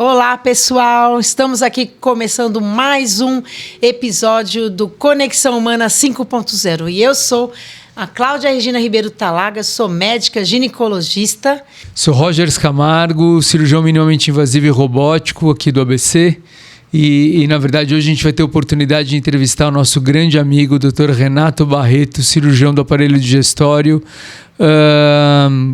Olá, pessoal! Estamos aqui começando mais um episódio do Conexão Humana 5.0. E eu sou a Cláudia Regina Ribeiro Talaga, sou médica ginecologista. Sou Rogers Camargo, cirurgião minimamente invasivo e robótico aqui do ABC. E, na verdade, hoje a gente vai ter a oportunidade de entrevistar o nosso grande amigo, Dr. Renato Barreto, cirurgião do aparelho digestório,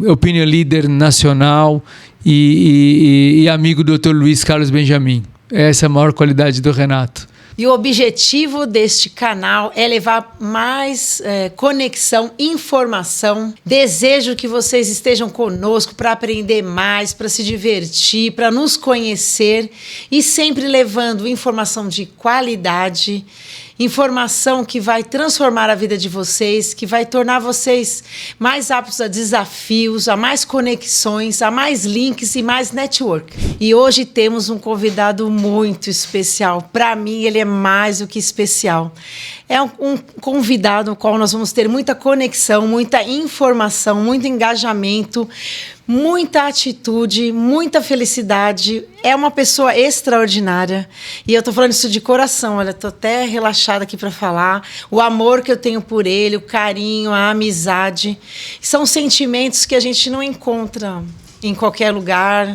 opinion leader nacional e amigo do Dr. Luiz Carlos Benjamin. Essa é a maior qualidade do Renato. E o objetivo deste canal é levar mais conexão, informação. Desejo que vocês estejam conosco para aprender mais, para se divertir, para nos conhecer e sempre levando informação de qualidade, informação que vai transformar a vida de vocês, que vai tornar vocês mais aptos a desafios, a mais conexões, a mais links e mais network. E hoje temos um convidado muito especial. Para mim, ele é mais do que especial. É um convidado no qual nós vamos ter muita conexão, muita informação, muito engajamento, muita atitude, muita felicidade. É uma pessoa extraordinária. E eu tô falando isso de coração, olha, tô até relaxada aqui para falar. O amor que eu tenho por ele, o carinho, a amizade, são sentimentos que a gente não encontra em qualquer lugar.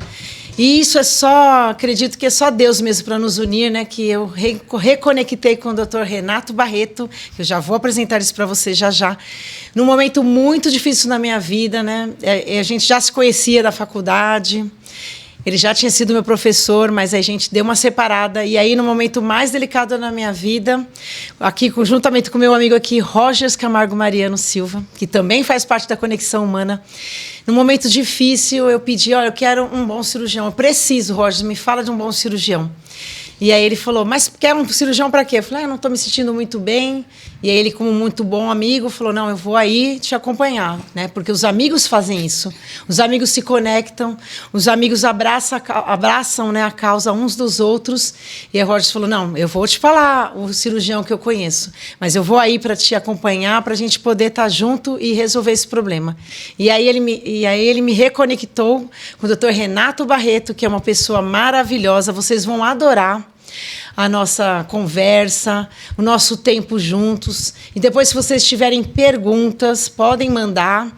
E isso é só, acredito que é só Deus mesmo para nos unir, né? Que eu reconectei com o Dr. Renato Barreto, que eu já vou apresentar isso para você já. Num momento muito difícil na minha vida, né? A gente já se conhecia da faculdade, ele já tinha sido meu professor, mas a gente deu uma separada. E aí, no momento mais delicado na minha vida, aqui, juntamente com meu amigo aqui, Rogers Camargo Mariano Silva, que também faz parte da Conexão Humana, num momento difícil, eu pedi, olha, eu quero um bom cirurgião. Eu preciso, Rogers, me fala de um bom cirurgião. E aí ele falou, mas quer um cirurgião para quê? Eu falei, eu não estou me sentindo muito bem. E aí ele, como muito bom amigo, falou, não, eu vou aí te acompanhar, né? Porque os amigos fazem isso. Os amigos se conectam, os amigos abraçam, né, a causa uns dos outros. E a Rogers falou, não, eu vou te falar o cirurgião que eu conheço, mas eu vou aí para te acompanhar, para a gente poder estar junto e resolver esse problema. E aí ele me reconectou com o Dr. Renato Barreto, que é uma pessoa maravilhosa, vocês vão adorar a nossa conversa, o nosso tempo juntos. E depois, se vocês tiverem perguntas, podem mandar.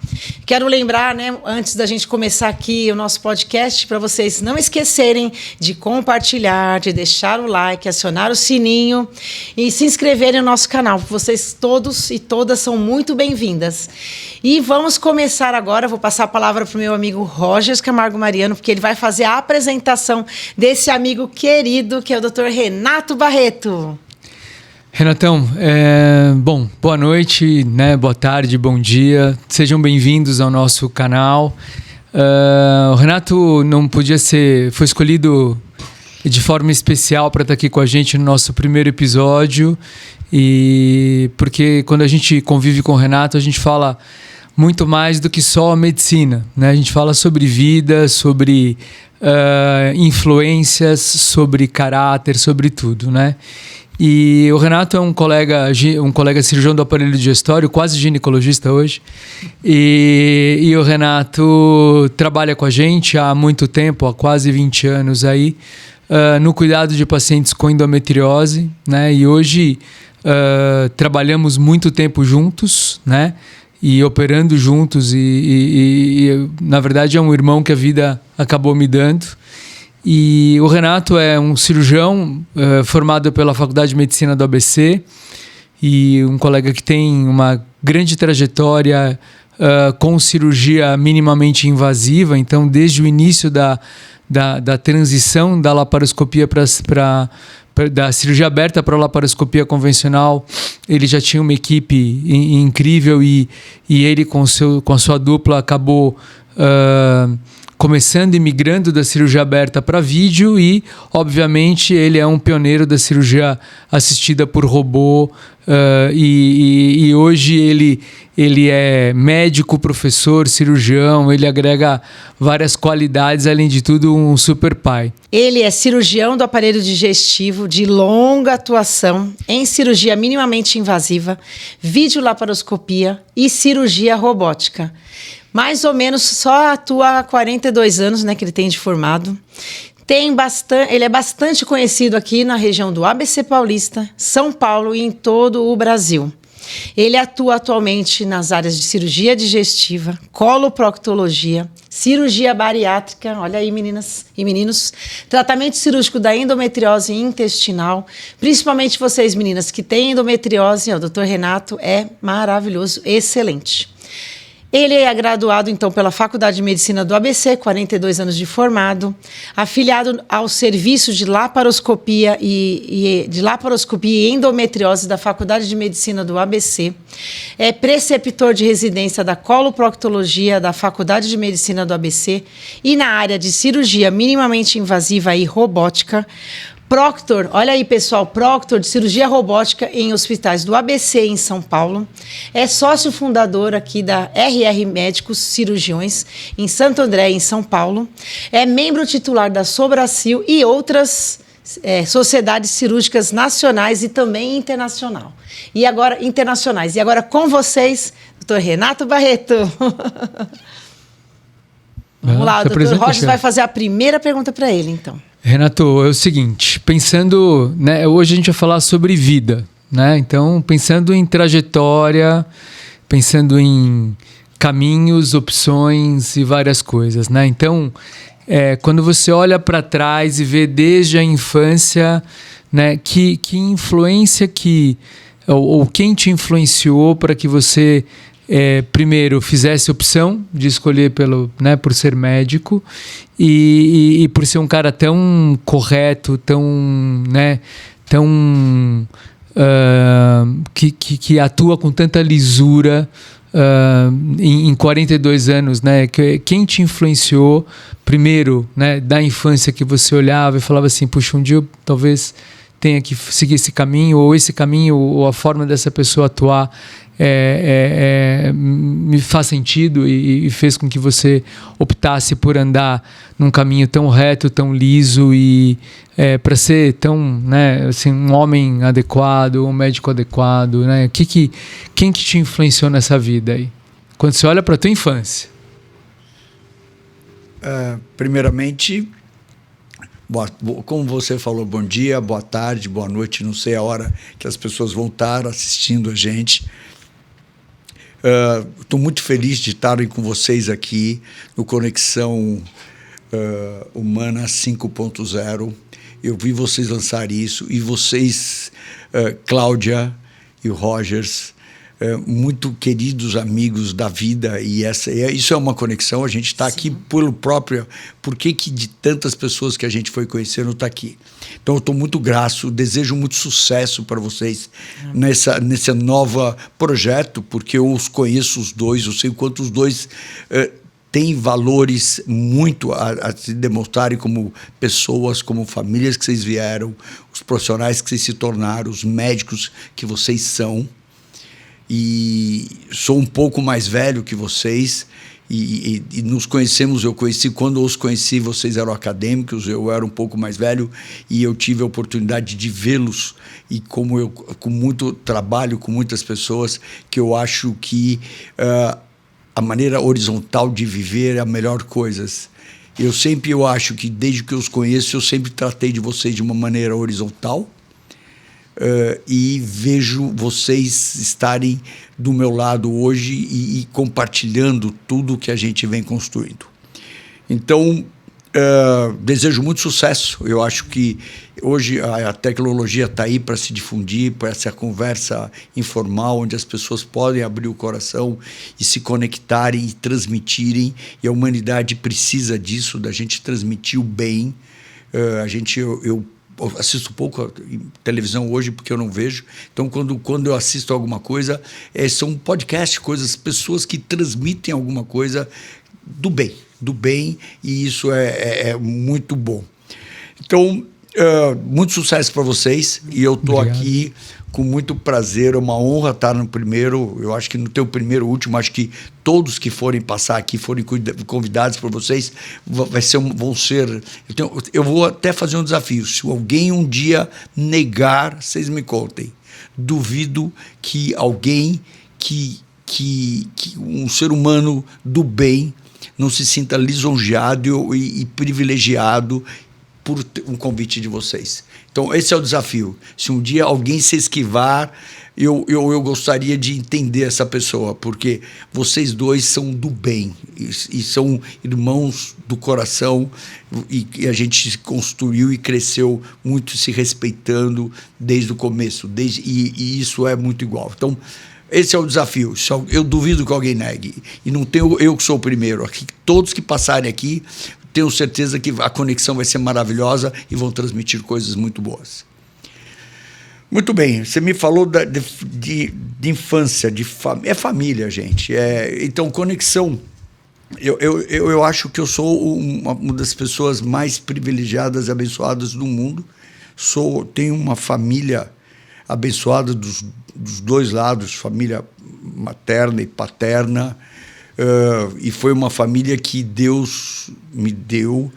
Quero lembrar, né, antes da gente começar aqui o nosso podcast, para vocês não esquecerem de compartilhar, de deixar o like, acionar o sininho e se inscreverem no nosso canal. Vocês todos e todas são muito bem-vindas. E vamos começar agora. Vou passar a palavra para o meu amigo Rogers Camargo Mariano, porque ele vai fazer a apresentação desse amigo querido, que é o Dr. Renato Barreto. Renatão, bom, boa noite, né? Boa tarde, bom dia. Sejam bem-vindos ao nosso canal. O Renato não podia ser... Foi escolhido de forma especial para estar aqui com a gente no nosso primeiro episódio. E porque quando a gente convive com o Renato, a gente fala muito mais do que só a medicina, né? A gente fala sobre vida, sobre influências, sobre caráter, sobre tudo, né? E o Renato é um colega cirurgião do aparelho digestório, quase ginecologista hoje. E o Renato trabalha com a gente há muito tempo, há quase 20 anos aí, no cuidado de pacientes com endometriose, né? E hoje trabalhamos muito tempo juntos, né? E operando juntos e na verdade é um irmão que a vida acabou me dando. E o Renato é um cirurgião formado pela Faculdade de Medicina do ABC e um colega que tem uma grande trajetória com cirurgia minimamente invasiva. Então, desde o início da transição da laparoscopia da cirurgia aberta para a laparoscopia convencional, ele já tinha uma equipe incrível e ele com a sua dupla acabou começando e migrando da cirurgia aberta para vídeo e, obviamente, ele é um pioneiro da cirurgia assistida por robô e hoje ele é médico, professor, cirurgião, ele agrega várias qualidades, além de tudo, um super pai. Ele é cirurgião do aparelho digestivo de longa atuação em cirurgia minimamente invasiva, videolaparoscopia e cirurgia robótica. Mais ou menos só atua há 42 anos, né, que ele tem de formado. Ele é bastante conhecido aqui na região do ABC Paulista, São Paulo e em todo o Brasil. Ele atua atualmente nas áreas de cirurgia digestiva, coloproctologia, cirurgia bariátrica, olha aí meninas e meninos, tratamento cirúrgico da endometriose intestinal, principalmente vocês meninas que têm endometriose, o Dr. Renato é maravilhoso, excelente. Ele é graduado, então, pela Faculdade de Medicina do ABC, 42 anos de formado, afiliado ao Serviço de Laparoscopia e Endometriose da Faculdade de Medicina do ABC, é preceptor de residência da Coloproctologia da Faculdade de Medicina do ABC e na área de cirurgia minimamente invasiva e robótica, Proctor, olha aí pessoal, Proctor de cirurgia robótica em hospitais do ABC em São Paulo, é sócio fundador aqui da RR Médicos Cirurgiões em Santo André, em São Paulo, é membro titular da Sobracil e outras sociedades cirúrgicas nacionais e também internacionais. E agora com vocês, Dr. Renato Barreto. Vamos lá, o Dr. Rogers vai fazer a primeira pergunta para ele, então. Renato, é o seguinte, pensando, né, hoje a gente vai falar sobre vida, né? Então, pensando em trajetória, pensando em caminhos, opções e várias coisas, né? Então, quando você olha para trás e vê desde a infância, né, que influência ou quem te influenciou para que você primeiro fizesse opção de escolher por ser médico e por ser um cara tão correto, que atua com tanta lisura em 42 anos, né? Quem te influenciou primeiro, né, da infância que você olhava e falava assim, puxa, um dia eu talvez tenha que seguir esse caminho, ou a forma dessa pessoa atuar me faz sentido e fez com que você optasse por andar num caminho tão reto, tão liso e para ser tão, né, assim, um homem adequado, um médico adequado, né? Quem que te influenciou nessa vida aí? Quando você olha para a tua infância. Primeiramente, como você falou, bom dia, boa tarde, boa noite, não sei a hora que as pessoas vão estar assistindo a gente. Estou muito feliz de estar com vocês aqui no Conexão Humana 5.0. Eu vi vocês lançar isso e vocês, Cláudia e o Rogers, muito queridos amigos da vida, e isso é uma conexão. A gente está aqui pelo próprio porquê que de tantas pessoas que a gente foi conhecendo está aqui. Então eu estou muito grato, desejo muito sucesso para vocês nesse novo projeto, porque eu os conheço os dois, eu sei o quanto os dois têm valores muito a se demonstrarem como pessoas, como famílias que vocês vieram, os profissionais que vocês se tornaram, os médicos que vocês são. E sou um pouco mais velho que vocês e nos conhecemos, eu conheci, quando os conheci, vocês eram acadêmicos, eu era um pouco mais velho e eu tive a oportunidade de vê-los, e como eu com muito trabalho com muitas pessoas, que eu acho que a maneira horizontal de viver é a melhor coisa. Eu acho que desde que eu os conheço, eu sempre tratei de vocês de uma maneira horizontal. E vejo vocês estarem do meu lado hoje e compartilhando tudo que a gente vem construindo. Então, desejo muito sucesso. Eu acho que hoje a tecnologia está aí para se difundir, para essa conversa informal, onde as pessoas podem abrir o coração e se conectarem e transmitirem, e a humanidade precisa disso, da gente transmitir o bem. Eu assisto pouco televisão hoje porque eu não vejo. Então, quando eu assisto alguma coisa, são podcasts, pessoas que transmitem alguma coisa do bem, e isso é muito bom. Então, muito sucesso para vocês, e eu estou aqui com muito prazer, é uma honra estar no primeiro, eu acho que no teu primeiro, último, acho que todos que forem passar aqui, forem convidados por vocês, vão ser... Eu vou até fazer um desafio, se alguém um dia negar, vocês me contem. Duvido que alguém, um ser humano do bem, não se sinta lisonjeado e privilegiado por um convite de vocês. Então, esse é o desafio. Se um dia alguém se esquivar, eu gostaria de entender essa pessoa, porque vocês dois são do bem e são irmãos do coração, e a gente se construiu e cresceu muito se respeitando desde o começo, e isso é muito igual. Então, esse é o desafio. Eu duvido que alguém negue. E não tenho eu que sou o primeiro. Aqui, todos que passarem aqui, tenho certeza que a conexão vai ser maravilhosa e vão transmitir coisas muito boas. Muito bem, você me falou de infância, é família, gente. Então, conexão. Eu acho que eu sou uma das pessoas mais privilegiadas e abençoadas do mundo. Tenho uma família abençoada dos dois lados, família materna e paterna. E foi uma família que Deus me deu.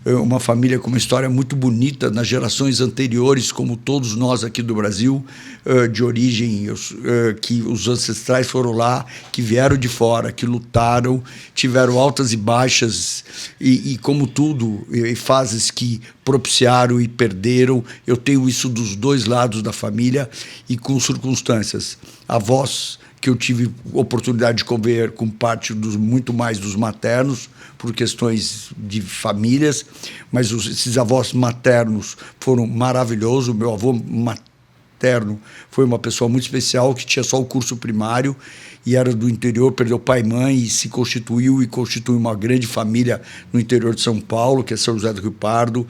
Uma família com uma história muito bonita nas gerações anteriores, como todos nós aqui do Brasil, de origem, que os ancestrais foram lá, que vieram de fora, que lutaram, tiveram altas e baixas, e como tudo, e fases que propiciaram e perderam. Eu tenho isso dos dois lados da família e com circunstâncias. Avós que eu tive oportunidade de conviver com parte muito mais dos maternos, por questões de famílias, mas esses avós maternos foram maravilhosos. O meu avô materno foi uma pessoa muito especial, que tinha só o curso primário e era do interior, perdeu pai e mãe e se constituiu uma grande família no interior de São Paulo, que é São José do Rio Pardo.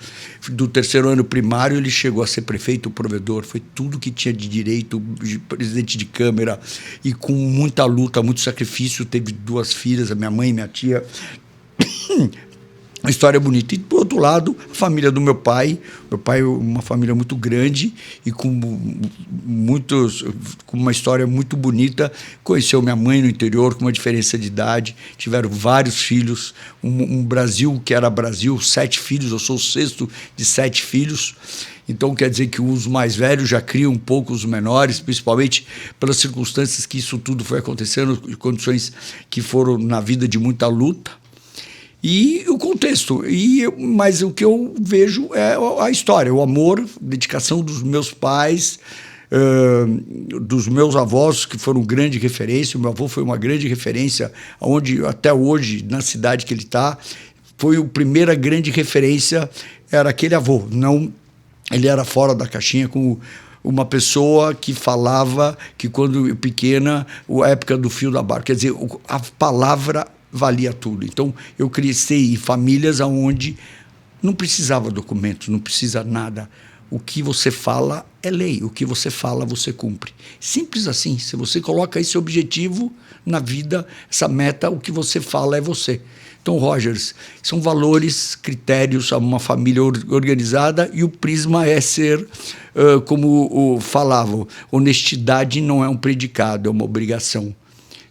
Do terceiro ano primário, ele chegou a ser prefeito, provedor, foi tudo que tinha de direito, de presidente de Câmara, e com muita luta, muito sacrifício. Teve 2 filhas, a minha mãe e minha tia. Uma história bonita. E, por outro lado, a família do meu pai é uma família muito grande e com uma história muito bonita. Conheceu minha mãe no interior, com uma diferença de idade, tiveram vários filhos, um Brasil que era Brasil, 7 filhos, eu sou o 6º de 7 filhos. Então, quer dizer que os mais velhos já criam um pouco os menores, principalmente pelas circunstâncias que isso tudo foi acontecendo, condições que foram na vida de muita luta. E o contexto, mas o que eu vejo é a história, o amor, a dedicação dos meus pais, dos meus avós, que foram grande referência. O meu avô foi uma grande referência, onde até hoje, na cidade que ele está, foi a primeira grande referência, era aquele avô. Não, ele era fora da caixinha, como uma pessoa que falava que quando pequena, a época do fio da barca, quer dizer, a palavra valia tudo. Então, eu cresci em famílias onde não precisava documentos, não precisa nada. O que você fala é lei, o que você fala, você cumpre. Simples assim. Se você coloca esse objetivo na vida, essa meta, o que você fala é você. Então, Rogers, são valores, critérios, uma família organizada, e o prisma é ser, como falavam, honestidade não é um predicado, é uma obrigação.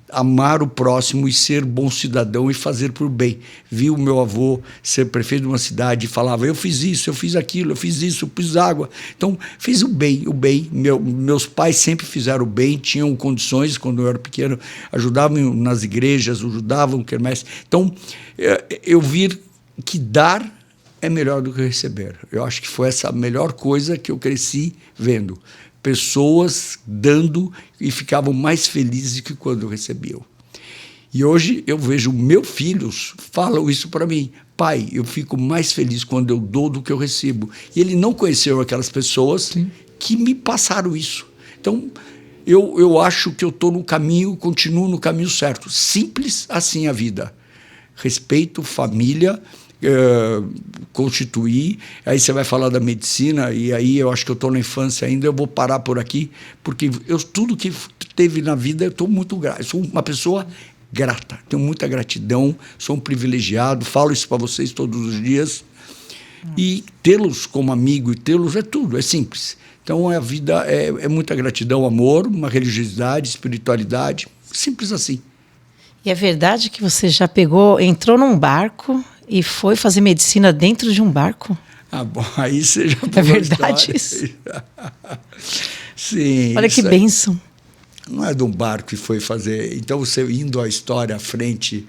Amar o próximo e ser bom cidadão e fazer por bem. Vi o meu avô ser prefeito de uma cidade e falava: eu fiz isso, eu fiz aquilo, eu fiz isso, eu pus água. Então, fez o bem, o bem. Meus pais sempre fizeram o bem, tinham condições, quando eu era pequeno, ajudavam nas igrejas, ajudavam quermesse. Então, eu vi que dar é melhor do que receber. Eu acho que foi essa a melhor coisa que eu cresci vendo. Pessoas dando e ficavam mais felizes que quando recebiam. E hoje eu vejo meus filhos falam isso para mim: pai, eu fico mais feliz quando eu dou do que eu recebo. E ele não conheceu aquelas pessoas Sim. que me passaram isso. Então, eu acho que eu estou no caminho, continuo no caminho certo. Simples assim a vida. Respeito, família, constituir. Aí você vai falar da medicina, e aí eu acho que eu estou na infância ainda. Eu vou parar por aqui, porque tudo que teve na vida, eu estou muito grato. Sou uma pessoa grata, tenho muita gratidão, sou um privilegiado, falo isso para vocês todos os dias. E tê-los como amigo e tê-los é tudo, é simples. Então a vida é muita gratidão, amor, uma religiosidade, espiritualidade, simples assim. E é verdade que você já entrou num barco e foi fazer medicina dentro de um barco? Ah, bom, aí você já É verdade isso? Sim. Olha que bênção. Não é de um barco que foi fazer. Então, você indo a história à frente,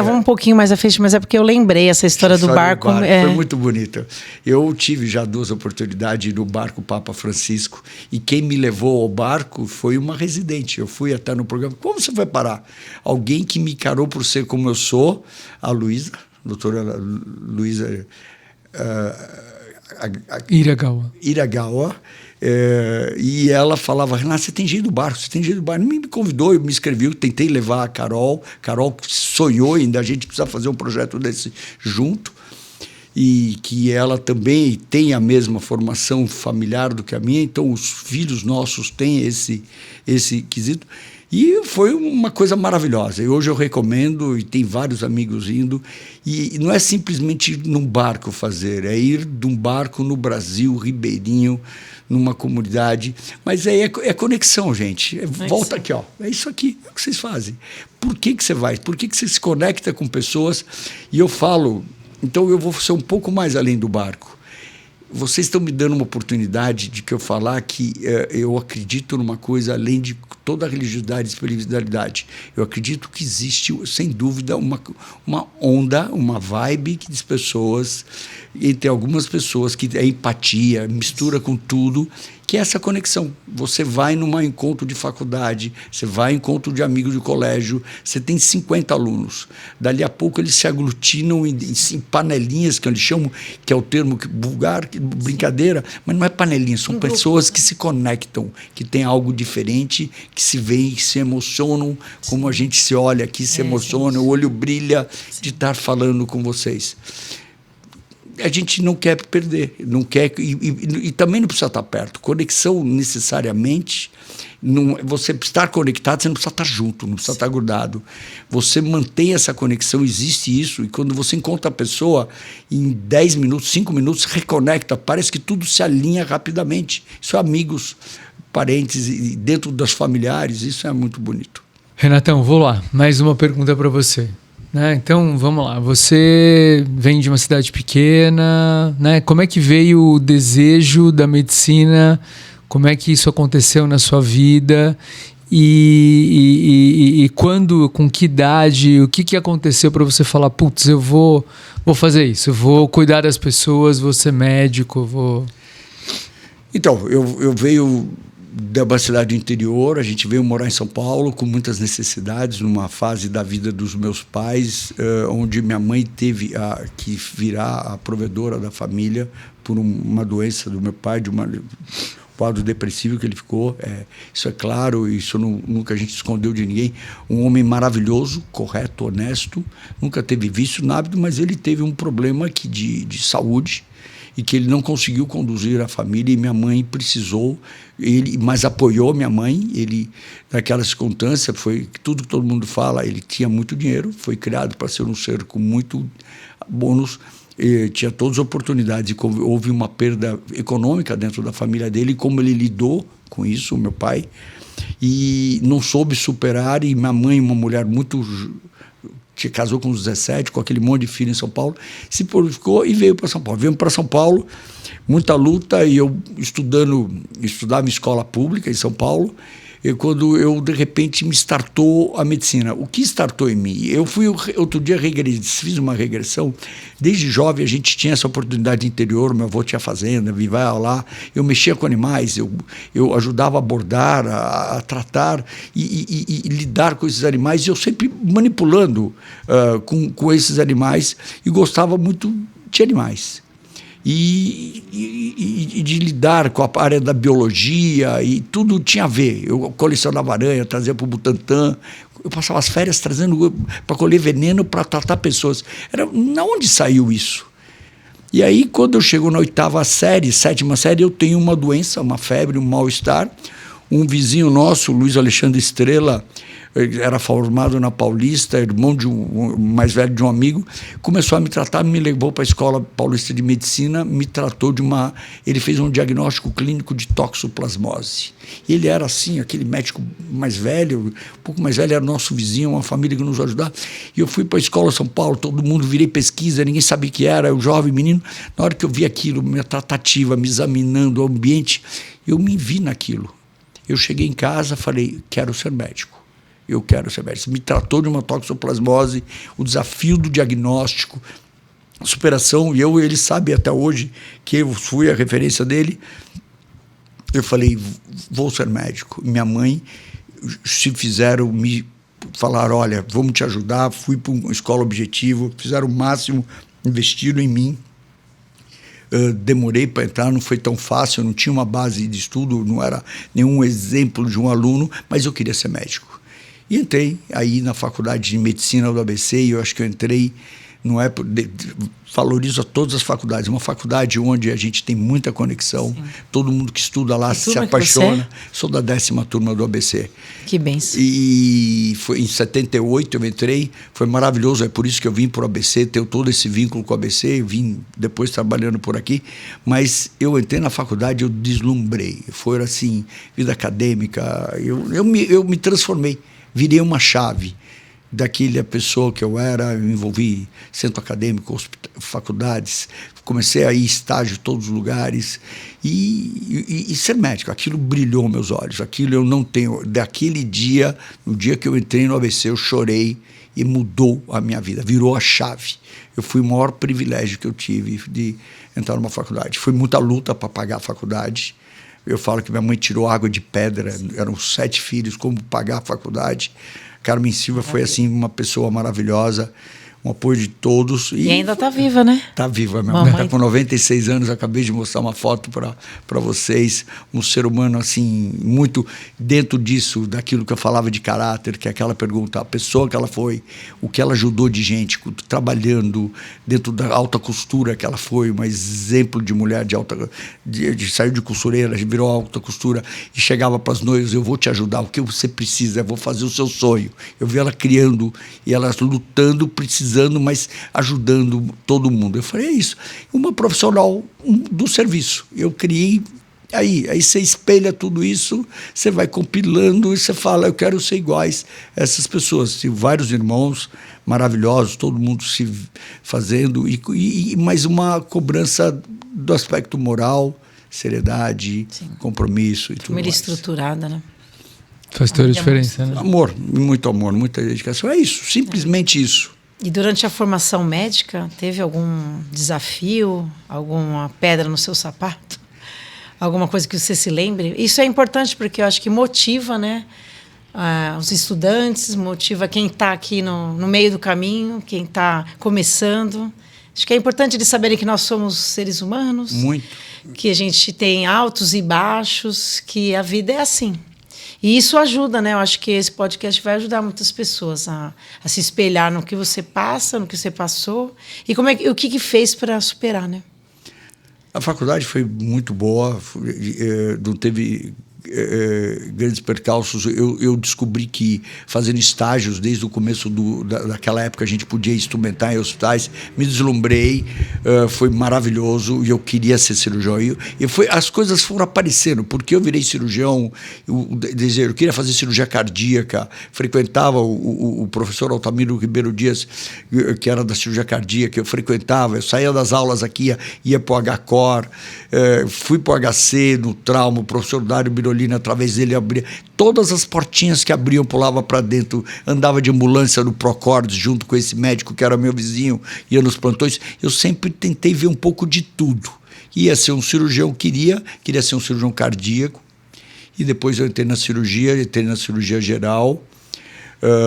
Vou um pouquinho mais à frente, mas é porque eu lembrei essa história do barco. Foi muito bonita. Eu tive já 2 oportunidades no barco Papa Francisco, e quem me levou ao barco foi uma residente. Eu fui até no programa. Como você vai parar? Alguém que me encarou por ser como eu sou, a Luísa, doutora Luísa Iragawa. E ela falava, Renato, você tem jeito do barco, você tem jeito do barco. Me convidou, eu me inscrevi, eu tentei levar a Carol sonhou ainda, a gente precisa fazer um projeto desse junto, e que ela também tem a mesma formação familiar do que a minha, então os filhos nossos têm esse quesito. E foi uma coisa maravilhosa. E hoje eu recomendo, e tem vários amigos indo. E não é simplesmente ir num barco fazer, é ir de um barco no Brasil, ribeirinho, numa comunidade. Mas aí é conexão, gente. Volta aqui, ó. É isso aqui que vocês fazem. Por que você vai? Por que você se conecta com pessoas? E eu falo, então eu vou ser um pouco mais além do barco. Vocês estão me dando uma oportunidade de que eu falar que eu acredito numa coisa além de toda a religiosidade e espiritualidade. Eu acredito que existe, sem dúvida, uma onda, uma vibe de pessoas, entre algumas pessoas, que é empatia, mistura com tudo, que é essa conexão. Você vai num encontro de faculdade, você vai em encontro de amigos de colégio, você tem 50 alunos. Dali a pouco eles se aglutinam em panelinhas, que eles chamam, que é o termo vulgar, brincadeira, mas não é panelinha, são pessoas que se conectam, que têm algo diferente, que se veem, que se emocionam, como a gente se olha aqui, se emociona, o olho brilha de estar falando com vocês. A gente não quer perder, não quer, e também não precisa estar perto. Conexão, necessariamente, você estar conectado, você não precisa estar junto, não precisa estar grudado. Você mantém essa conexão, existe isso, e quando você encontra a pessoa, em 10 minutos, 5 minutos, reconecta, parece que tudo se alinha rapidamente. Isso é amigos, parentes, e dentro das familiares, isso é muito bonito. Renatão, vou lá, mais uma pergunta para você. Então, vamos lá. Você vem de uma cidade pequena, né? Como é que veio o desejo da medicina? Como é que isso aconteceu na sua vida? E quando, com que idade, o que aconteceu para você falar, putz, eu vou fazer isso, eu vou cuidar das pessoas, vou ser médico, vou... Então, eu venho de uma cidade interior, a gente veio morar em São Paulo com muitas necessidades, numa fase da vida dos meus pais, onde minha mãe teve que virar a provedora da família por uma doença do meu pai, de um quadro depressivo que ele ficou. Isso é claro, isso nunca a gente escondeu de ninguém. Um homem maravilhoso, correto, honesto, nunca teve vício, nada, mas ele teve um problema de saúde, e que ele não conseguiu conduzir a família, e minha mãe precisou, mas apoiou minha mãe. Ele, naquela circunstância, foi tudo que todo mundo fala, ele tinha muito dinheiro, foi criado para ser um ser com muito bônus, tinha todas as oportunidades, e houve uma perda econômica dentro da família dele, e como ele lidou com isso, o meu pai, e não soube superar, e minha mãe, uma mulher muito... que casou com os 17, com aquele monte de filho em São Paulo, se purificou e veio para São Paulo. Viemos para São Paulo, muita luta, e eu estudava em escola pública em São Paulo, e quando eu, de repente, me startou a medicina. O que startou em mim? Eu fui, outro dia, fiz uma regressão. Desde jovem, a gente tinha essa oportunidade de interior, meu avô tinha fazenda, vivia lá, eu mexia com animais, eu ajudava a abordar, a tratar e lidar com esses animais, e eu sempre manipulando com esses animais, e gostava muito de animais. E de lidar com a área da biologia, e tudo tinha a ver. Eu colecionava aranha, trazia para o Butantan, eu passava as férias trazendo para colher veneno para tratar pessoas. Na onde saiu isso? E aí, quando eu chego na 8ª série, 7ª série, eu tenho uma doença, uma febre, um mal-estar. Um vizinho nosso, Luiz Alexandre Estrela, era formado na Paulista, irmão mais velho de um amigo, começou a me tratar, me levou para a Escola Paulista de Medicina, me tratou ele fez um diagnóstico clínico de toxoplasmose. Ele era assim, aquele médico mais velho, um pouco mais velho, era nosso vizinho, uma família que nos ajudava. E eu fui para a Escola São Paulo, todo mundo, virei pesquisa, ninguém sabia o que era, eu jovem menino. Na hora que eu vi aquilo, minha tratativa, me examinando o ambiente, eu me vi naquilo. Eu cheguei em casa, falei, quero ser médico. eu quero ser médico. Me tratou de uma toxoplasmose, o desafio do diagnóstico, superação, e ele sabe até hoje que eu fui a referência dele. Eu falei, vou ser médico. Minha mãe, me falaram, olha, vamos te ajudar. Fui para uma escola Objetivo, fizeram o máximo, investiram em mim. Demorei para entrar, não foi tão fácil, eu não tinha uma base de estudo, não era nenhum exemplo de um aluno, mas eu queria ser médico. E entrei aí na faculdade de medicina do ABC, e eu acho que eu entrei, não é, valorizo a todas as faculdades, uma faculdade onde a gente tem muita conexão, sim, todo mundo que estuda lá se apaixona. Sou da 10ª turma do ABC. Que benção. E foi em 78 eu entrei, foi maravilhoso, é por isso que eu vim para o ABC, tenho todo esse vínculo com o ABC, eu vim depois trabalhando por aqui, mas eu entrei na faculdade, eu deslumbrei, foi assim, vida acadêmica, eu me transformei, virei uma chave daquela pessoa que eu era, eu me envolvi centro acadêmico, faculdades, comecei a ir estágio em todos os lugares e ser médico, aquilo brilhou meus olhos, aquilo eu não tenho, daquele dia, no dia que eu entrei no ABC, eu chorei e mudou a minha vida, virou a chave. Eu fui o maior privilégio que eu tive de entrar numa faculdade. Foi muita luta para pagar a faculdade. Eu falo que minha mãe tirou água de pedra, eram 7 filhos, como pagar a faculdade. Carmen Silva foi, assim, uma pessoa maravilhosa, um apoio de todos. E ainda está viva, né? Está viva. Minha mãe está com 96 anos, acabei de mostrar uma foto para vocês. Um ser humano, assim, muito dentro disso, daquilo que eu falava de caráter, que é aquela pergunta, a pessoa que ela foi, o que ela ajudou de gente, trabalhando dentro da alta costura que ela foi, um exemplo de mulher saiu de costureira, virou alta costura e chegava para as noivas, eu vou te ajudar, o que você precisa, eu vou fazer o seu sonho. Eu vi ela criando e ela lutando, precisando, mas ajudando todo mundo. Eu falei, é isso. Uma profissional do serviço. Eu criei. Aí você espelha tudo isso, você vai compilando e você fala, eu quero ser iguais a essas pessoas. Tive vários irmãos maravilhosos, todo mundo se fazendo, mas uma cobrança do aspecto moral, seriedade, sim, compromisso e tudo mais. Família estruturada, né? Faz toda a diferença, né? Amor, muita dedicação. É isso, simplesmente isso. E durante a formação médica, teve algum desafio, alguma pedra no seu sapato? Alguma coisa que você se lembre? Isso é importante porque eu acho que motiva, né, os estudantes, motiva quem está aqui no meio do caminho, quem está começando. Acho que é importante eles saberem que nós somos seres humanos. Muito. Que a gente tem altos e baixos, que a vida é assim. E isso ajuda, né? Eu acho que esse podcast vai ajudar muitas pessoas a se espelhar no que você passa, no que você passou e o que fez para superar, né? A faculdade foi muito boa, não teve grandes percalços. Eu descobri que fazendo estágios desde o começo daquela época a gente podia instrumentar em hospitais, me deslumbrei, foi maravilhoso e eu queria ser cirurgião as coisas foram aparecendo porque eu virei cirurgião, eu queria fazer cirurgia cardíaca, frequentava o professor Altamiro Ribeiro Dias, que era da cirurgia cardíaca, eu frequentava, eu saía das aulas aqui, ia para o HCOR, fui para o HC no trauma, o professor Dário Birolini, através dele abria todas as portinhas que abriam, pulava para dentro, andava de ambulância no Procordes junto com esse médico que era meu vizinho, ia nos plantões. Eu sempre tentei ver um pouco de tudo. Ia ser um cirurgião, queria ser um cirurgião cardíaco, e depois eu entrei na cirurgia geral.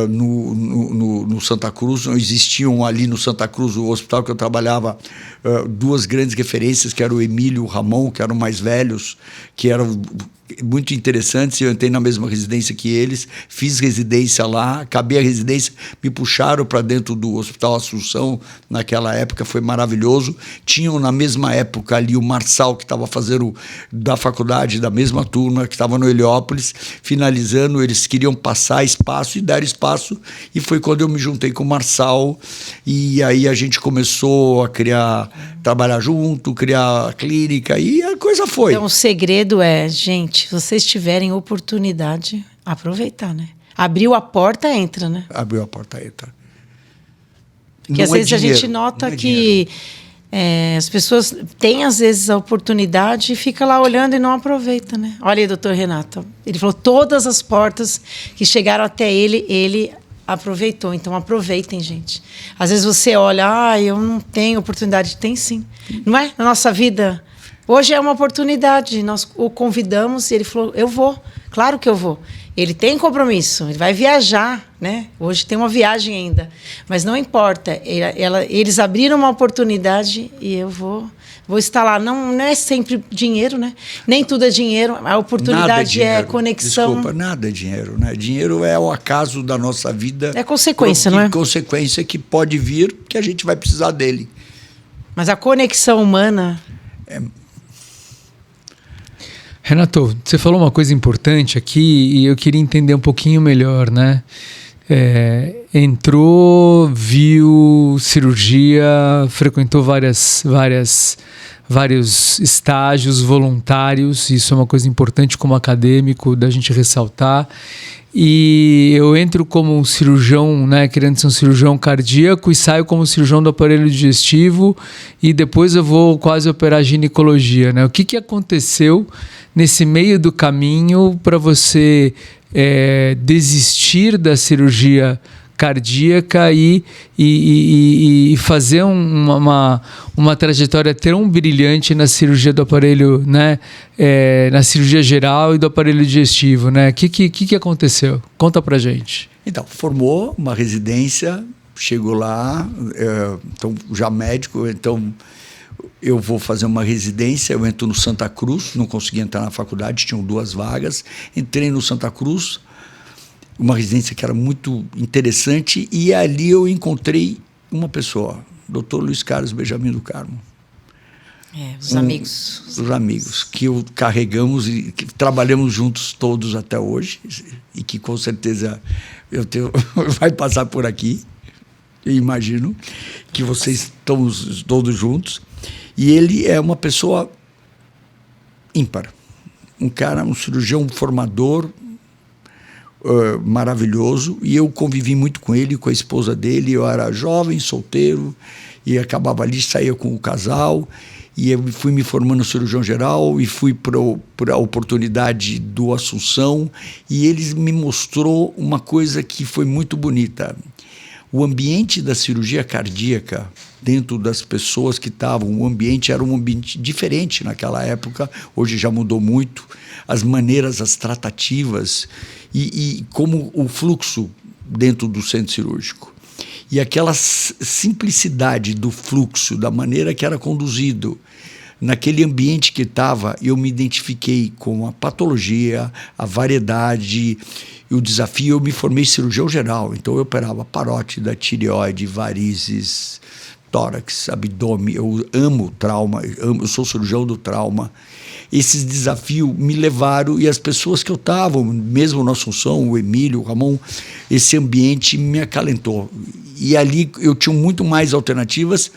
No Santa Cruz, existiam ali no Santa Cruz, o hospital que eu trabalhava, 2 grandes referências, que eram o Emílio e o Ramon, que eram mais velhos, que eram muito interessantes. Eu entrei na mesma residência que eles, fiz residência lá, acabei a residência, me puxaram para dentro do Hospital Assunção, naquela época foi maravilhoso. Tinham na mesma época ali o Marçal, que estava fazendo da faculdade, da mesma turma, que estava no Heliópolis, finalizando, eles queriam passar espaço e dar espaço, e foi quando eu me juntei com o Marçal, e aí a gente começou a trabalhar junto, criar a clínica, e a coisa foi. Então o segredo é, gente, se vocês tiverem oportunidade, aproveitar, né? Abriu a porta, entra, né? Abriu a porta, entra. Porque às vezes a gente nota que As pessoas têm, às vezes, a oportunidade e fica lá olhando e não aproveita, né? Olha aí, doutor Renato. Ele falou todas as portas que chegaram até ele aproveitou. Então, aproveitem, gente. Às vezes você olha, eu não tenho oportunidade. Tem sim. Não é? Na nossa vida, hoje é uma oportunidade. Nós o convidamos e ele falou, eu vou. Claro que eu vou. Ele tem compromisso, ele vai viajar, né? Hoje tem uma viagem ainda, mas não importa. Eles abriram uma oportunidade e eu vou estar lá. Não é sempre dinheiro, né? Nem tudo é dinheiro. A oportunidade é conexão. Desculpa, nada é dinheiro, né? Dinheiro é o acaso da nossa vida. É consequência, não é? Consequência que pode vir, que a gente vai precisar dele. Mas a conexão humana... Renato, você falou uma coisa importante aqui e eu queria entender um pouquinho melhor, né? Entrou, viu cirurgia, frequentou vários estágios voluntários, isso é uma coisa importante como acadêmico da gente ressaltar. E eu entro como um cirurgião, né, querendo ser um cirurgião cardíaco, e saio como cirurgião do aparelho digestivo, e depois eu vou quase operar ginecologia, né? O que aconteceu nesse meio do caminho para você desistir da cirurgia cardíaca e fazer uma trajetória tão brilhante na cirurgia do aparelho, né? Na cirurgia geral e do aparelho digestivo, né? O que aconteceu? Conta pra gente. Então, formou uma residência, chegou lá, então já médico, então eu vou fazer uma residência, eu entro no Santa Cruz, não consegui entrar na faculdade, tinham 2 vagas, entrei no Santa Cruz, uma residência que era muito interessante, e ali eu encontrei uma pessoa, Dr. Luiz Carlos Benjamin do Carmo. Os amigos. Os amigos, que carregamos e que trabalhamos juntos todos até hoje, e que com certeza vai passar por aqui, eu imagino, que vocês estão todos juntos. E ele é uma pessoa ímpar, um cirurgião formador, maravilhoso, e eu convivi muito com ele, com a esposa dele. Eu era jovem, solteiro, e acabava ali, saía com o casal, e eu fui me formando cirurgião geral e fui para a oportunidade do Assunção, e ele me mostrou uma coisa que foi muito bonita. O ambiente da cirurgia cardíaca, dentro das pessoas que estavam, o ambiente era um ambiente diferente naquela época, hoje já mudou muito, as maneiras, as tratativas e como o fluxo dentro do centro cirúrgico. E aquela simplicidade do fluxo, da maneira que era conduzido, naquele ambiente que estava, eu me identifiquei com a patologia, a variedade e o desafio. Eu me formei cirurgião geral, então eu operava parótida, tireoide, varizes, tórax, abdômen. Eu amo trauma, eu sou cirurgião do trauma. Esses desafios me levaram, e as pessoas que eu estava, mesmo na Assunção, o Emílio, o Ramon, esse ambiente me acalentou. E ali eu tinha muito mais alternativas.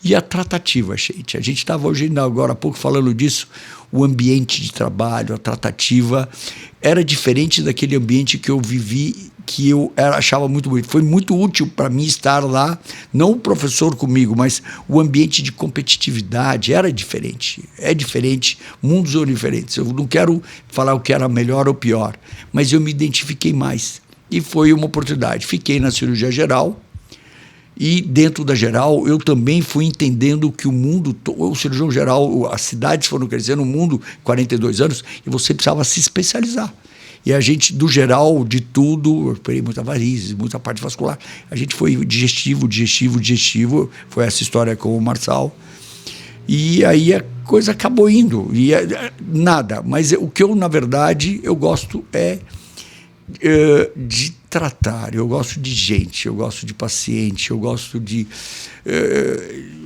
E a tratativa, gente. A gente estava hoje, agora há pouco, falando disso. O ambiente de trabalho, a tratativa, era diferente daquele ambiente que eu vivi, que eu achava muito bonito. Foi muito útil para mim estar lá, não o professor comigo, mas o ambiente de competitividade era diferente. É diferente, mundos são diferentes. Eu não quero falar o que era melhor ou pior, mas eu me identifiquei mais. E foi uma oportunidade. Fiquei na cirurgia geral. E dentro da geral, eu também fui entendendo que o mundo, o cirurgião geral, as cidades foram crescendo, o mundo, 42 anos, e você precisava se especializar. E a gente, do geral, de tudo, eu operei muita varizes, muita parte vascular, a gente foi digestivo, foi essa história com o Marçal. E aí a coisa acabou indo, e nada. Mas o que eu, na verdade, eu gosto de tratar, eu gosto de gente, eu gosto de paciente, eu gosto de...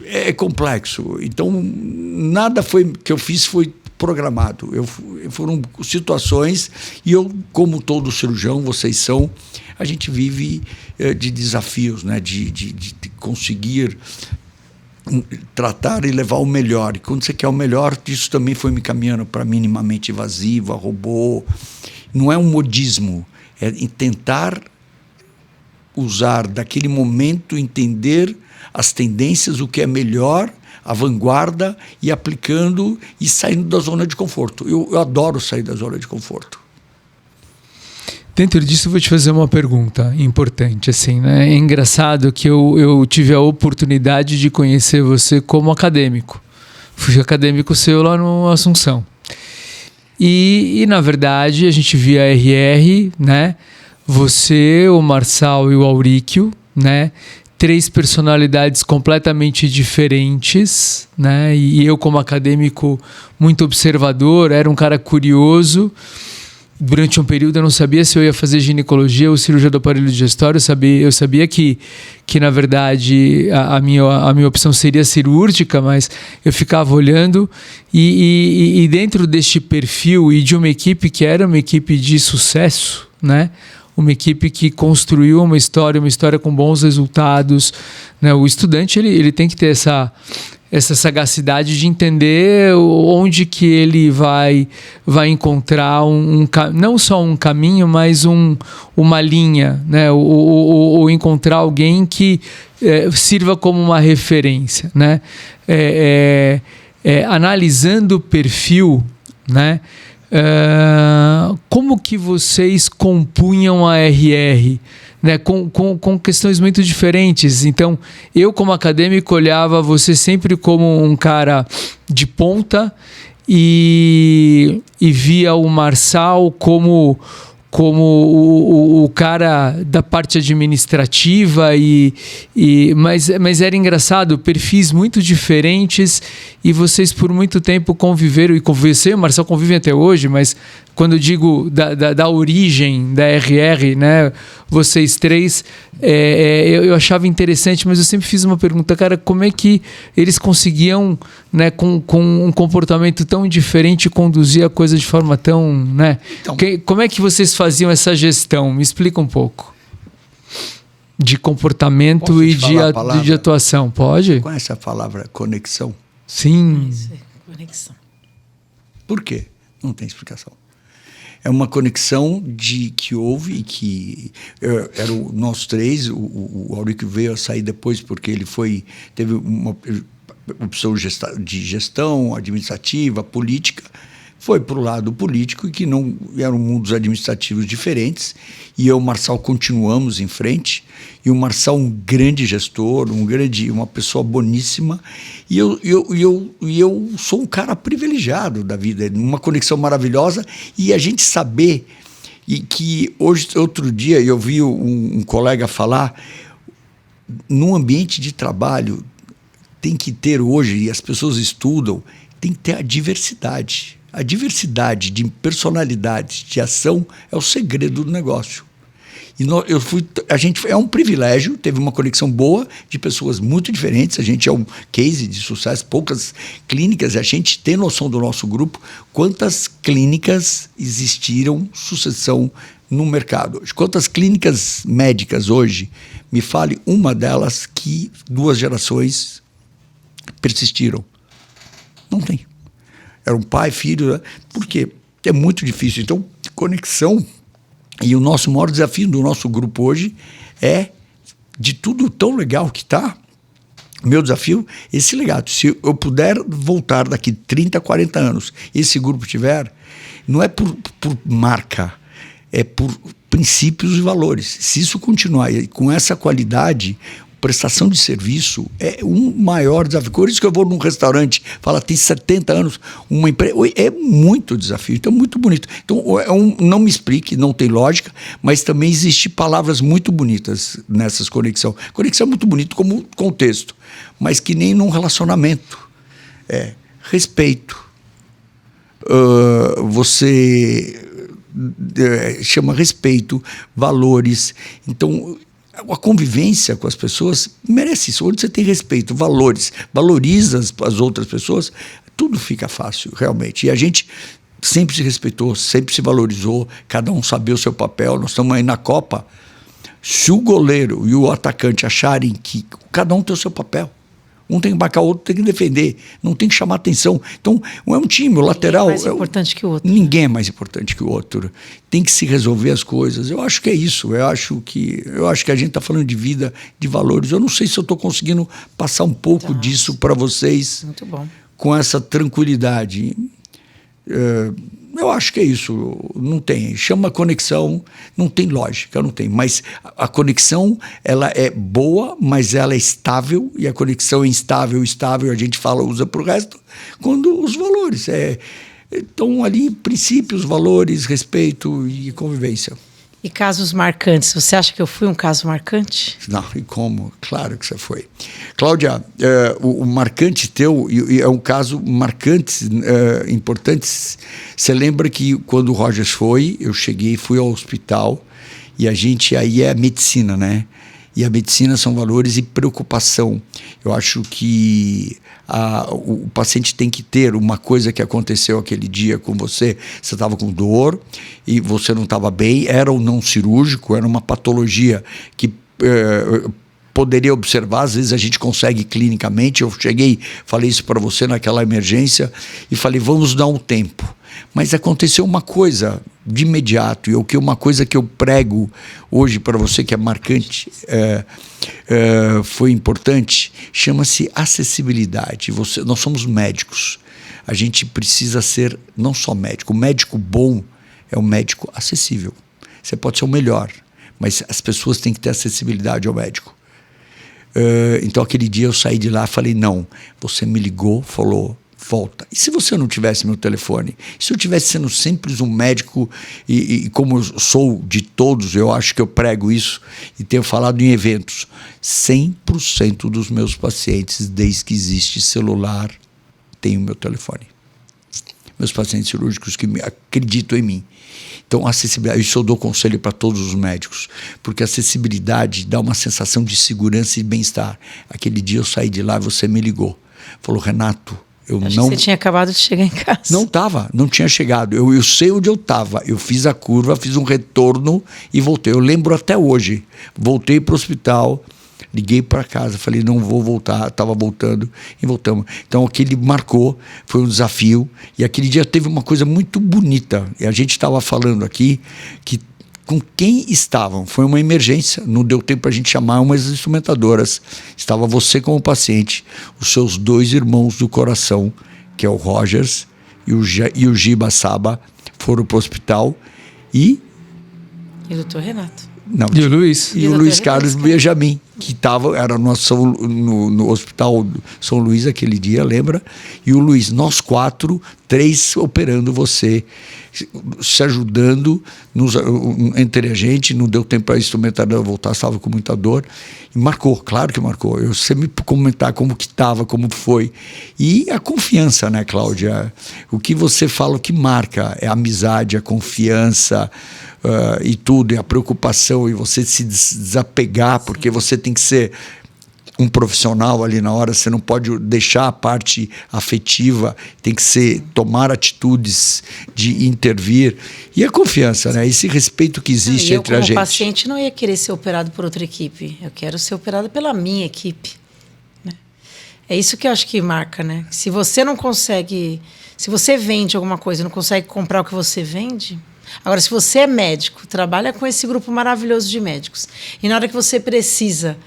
É complexo. Então, nada que eu fiz foi programado. Foram situações, e eu, como todo cirurgião, vocês são, a gente vive de desafios, né? de conseguir tratar e levar o melhor. E quando você quer o melhor, isso também foi me caminhando para minimamente invasiva, robô. Não é um modismo, é tentar usar daquele momento, entender as tendências, o que é melhor, à vanguarda e aplicando e saindo da zona de conforto. Eu adoro sair da zona de conforto. Dentro disso, eu vou te fazer uma pergunta importante, assim, né? É engraçado que eu tive a oportunidade de conhecer você como acadêmico. Fui acadêmico seu lá no Assunção. E na verdade, a gente via a RR, né? Você, o Marçal e o Auríquio, né? 3 personalidades completamente diferentes, né? E eu, como acadêmico muito observador, era um cara curioso. Durante um período eu não sabia se eu ia fazer ginecologia ou cirurgia do aparelho digestório. Eu sabia que na verdade a minha opção seria cirúrgica, mas eu ficava olhando e dentro deste perfil e de uma equipe que era uma equipe de sucesso, né? Uma equipe que construiu uma história com bons resultados, né? O estudante ele tem que ter essa sagacidade de entender onde que ele vai encontrar não só um caminho, mas uma linha, né? Ou encontrar alguém que sirva como uma referência, né? Analisando o perfil, né? Como que vocês compunham a RR? Né, com questões muito diferentes. Então, eu como acadêmico olhava você sempre como um cara de ponta e via o Marçal como o cara da parte administrativa mas era engraçado, perfis muito diferentes e vocês por muito tempo conviveram e você e o Marçal convivem até hoje, mas quando eu digo da origem da RR, né, vocês 3, eu achava interessante, mas eu sempre fiz uma pergunta, cara, como é que eles conseguiam, né, com um comportamento tão diferente, conduzir a coisa de forma tão, né? Então, como é que vocês faziam essa gestão? Me explica um pouco. De comportamento e de atuação, pode? Conhece a palavra conexão? Sim. Conexão. Por quê? Não tem explicação. É uma conexão que houve e que eram nós 3. O Auríquio veio a sair depois porque ele teve uma opção de gestão administrativa, política. Foi para o lado político e que não eram mundos administrativos diferentes. E eu e o Marçal continuamos em frente. E o Marçal um grande gestor, uma pessoa boníssima. E eu sou um cara privilegiado da vida, uma conexão maravilhosa. E a gente saber e que outro dia eu vi um colega falar, num ambiente de trabalho tem que ter hoje, e as pessoas estudam, tem que ter a diversidade. A diversidade de personalidades, de ação, é o segredo do negócio. E a gente é um privilégio, teve uma conexão boa de pessoas muito diferentes. A gente é um case de sucesso, poucas clínicas. A gente tem noção do nosso grupo, quantas clínicas existiram, sucessão no mercado hoje. Quantas clínicas médicas hoje, me fale uma delas que 2 gerações persistiram. Não tem. Era um pai, filho, né? Por quê? É muito difícil. Então, conexão. E o maior desafio do nosso grupo hoje é, de tudo tão legal que está, meu desafio, esse legado. Se eu puder voltar daqui 30, 40 anos, esse grupo tiver, não é por marca, é por princípios e valores. Se isso continuar com essa qualidade, prestação de serviço é um maior desafio. Por isso que eu vou num restaurante, fala, tem 70 anos, uma empresa. É muito desafio, então muito bonito. Então, não me explique, não tem lógica, mas também existem palavras muito bonitas nessas conexões. Conexão é muito bonito como contexto, mas que nem num relacionamento. Respeito. Você chama respeito, valores. Então, a convivência com as pessoas merece isso. Onde você tem respeito, valores, valoriza as outras pessoas, tudo fica fácil, realmente. E a gente sempre se respeitou, sempre se valorizou, cada um sabia o seu papel. Nós estamos aí na Copa. Se o goleiro e o atacante acharem que cada um tem o seu papel, Um tem que marcar, o outro tem que defender. Não tem que chamar atenção. Então, é um time, o lateral... Ninguém é mais importante que o outro. Ninguém é mais importante que o outro. Tem que se resolver as coisas. Eu acho que é isso. Eu acho que a gente está falando de vida, de valores. Eu não sei se eu estou conseguindo passar um pouco disso para vocês. Muito bom. Com essa tranquilidade. Eu acho que é isso. Não tem. Chama conexão, não tem lógica, não tem. Mas a conexão, ela é boa, mas ela é estável. E a conexão é instável, estável, a gente usa para o resto, quando os valores. Estão ali princípios, valores, respeito e convivência. E casos marcantes? Você acha que eu fui um caso marcante? Não, e como? Claro que você foi. Cláudia, o marcante teu é um caso marcante, importante. Você lembra que quando o Rogers foi, eu fui ao hospital e a gente aí é a medicina, né? E a medicina são valores e preocupação. Eu acho que o paciente tem que ter uma coisa que aconteceu aquele dia com você. Você estava com dor e você não estava bem. Era ou não cirúrgico, era uma patologia que poderia observar. Às vezes a gente consegue clinicamente. Eu falei isso para você naquela emergência e falei, vamos dar um tempo. Mas aconteceu uma coisa de imediato, e uma coisa que eu prego hoje para você, que é marcante, foi importante, chama-se acessibilidade. Nós somos médicos, a gente precisa ser não só médico. O médico bom é um médico acessível. Você pode ser o melhor, mas as pessoas têm que ter acessibilidade ao médico. Então aquele dia eu saí de lá e falei, não, você me ligou, falou, volta. E se você não tivesse meu telefone? Se eu tivesse sendo sempre um médico, e como eu sou de todos, eu acho que eu prego isso e tenho falado em eventos, 100% dos meus pacientes, desde que existe celular, têm o meu telefone. Meus pacientes cirúrgicos que acreditam em mim. Então, acessibilidade, isso eu dou conselho para todos os médicos, porque a acessibilidade dá uma sensação de segurança e bem-estar. Aquele dia eu saí de lá e você me ligou. Falou, Renato, Você tinha acabado de chegar em casa. Não tinha chegado. Eu sei onde eu estava. Eu fiz a curva, fiz um retorno e voltei. Eu lembro até hoje. Voltei para o hospital, liguei para casa, falei, não vou voltar. Estava voltando e voltamos. Então, aquele marcou, foi um desafio. E aquele dia teve uma coisa muito bonita. E a gente estava falando aqui que com quem estavam. Foi uma emergência, não deu tempo para a gente chamar umas instrumentadoras. Estava você como paciente, os seus 2 irmãos do coração, que é o Rogers e o Giba Saba, foram para o hospital e o doutor Renato. Não, e o Luiz. E o Luiz Carlos Benjamin, que era no Hospital São Luís aquele dia, lembra? E o Luiz, nós 4, 3 operando você, se ajudando entre a gente. Não deu tempo para a instrumentadora voltar, estava com muita dor. E marcou, claro que marcou. Eu sei me comentar como que estava, como foi. E a confiança, né, Cláudia? O que você fala, o que marca é a amizade, a confiança, e tudo, e a preocupação, e você se desapegar, porque você tem que ser um profissional ali na hora, você não pode deixar a parte afetiva, tem que tomar atitudes de intervir, e a confiança, né? Esse respeito que existe entre a gente. Eu, como paciente, não ia querer ser operado por outra equipe, eu quero ser operado pela minha equipe, né? É isso que eu acho que marca, né? Se você não consegue, se você vende alguma coisa e não consegue comprar o que você vende. Agora, se você é médico, trabalha com esse grupo maravilhoso de médicos, e na hora que você precisa,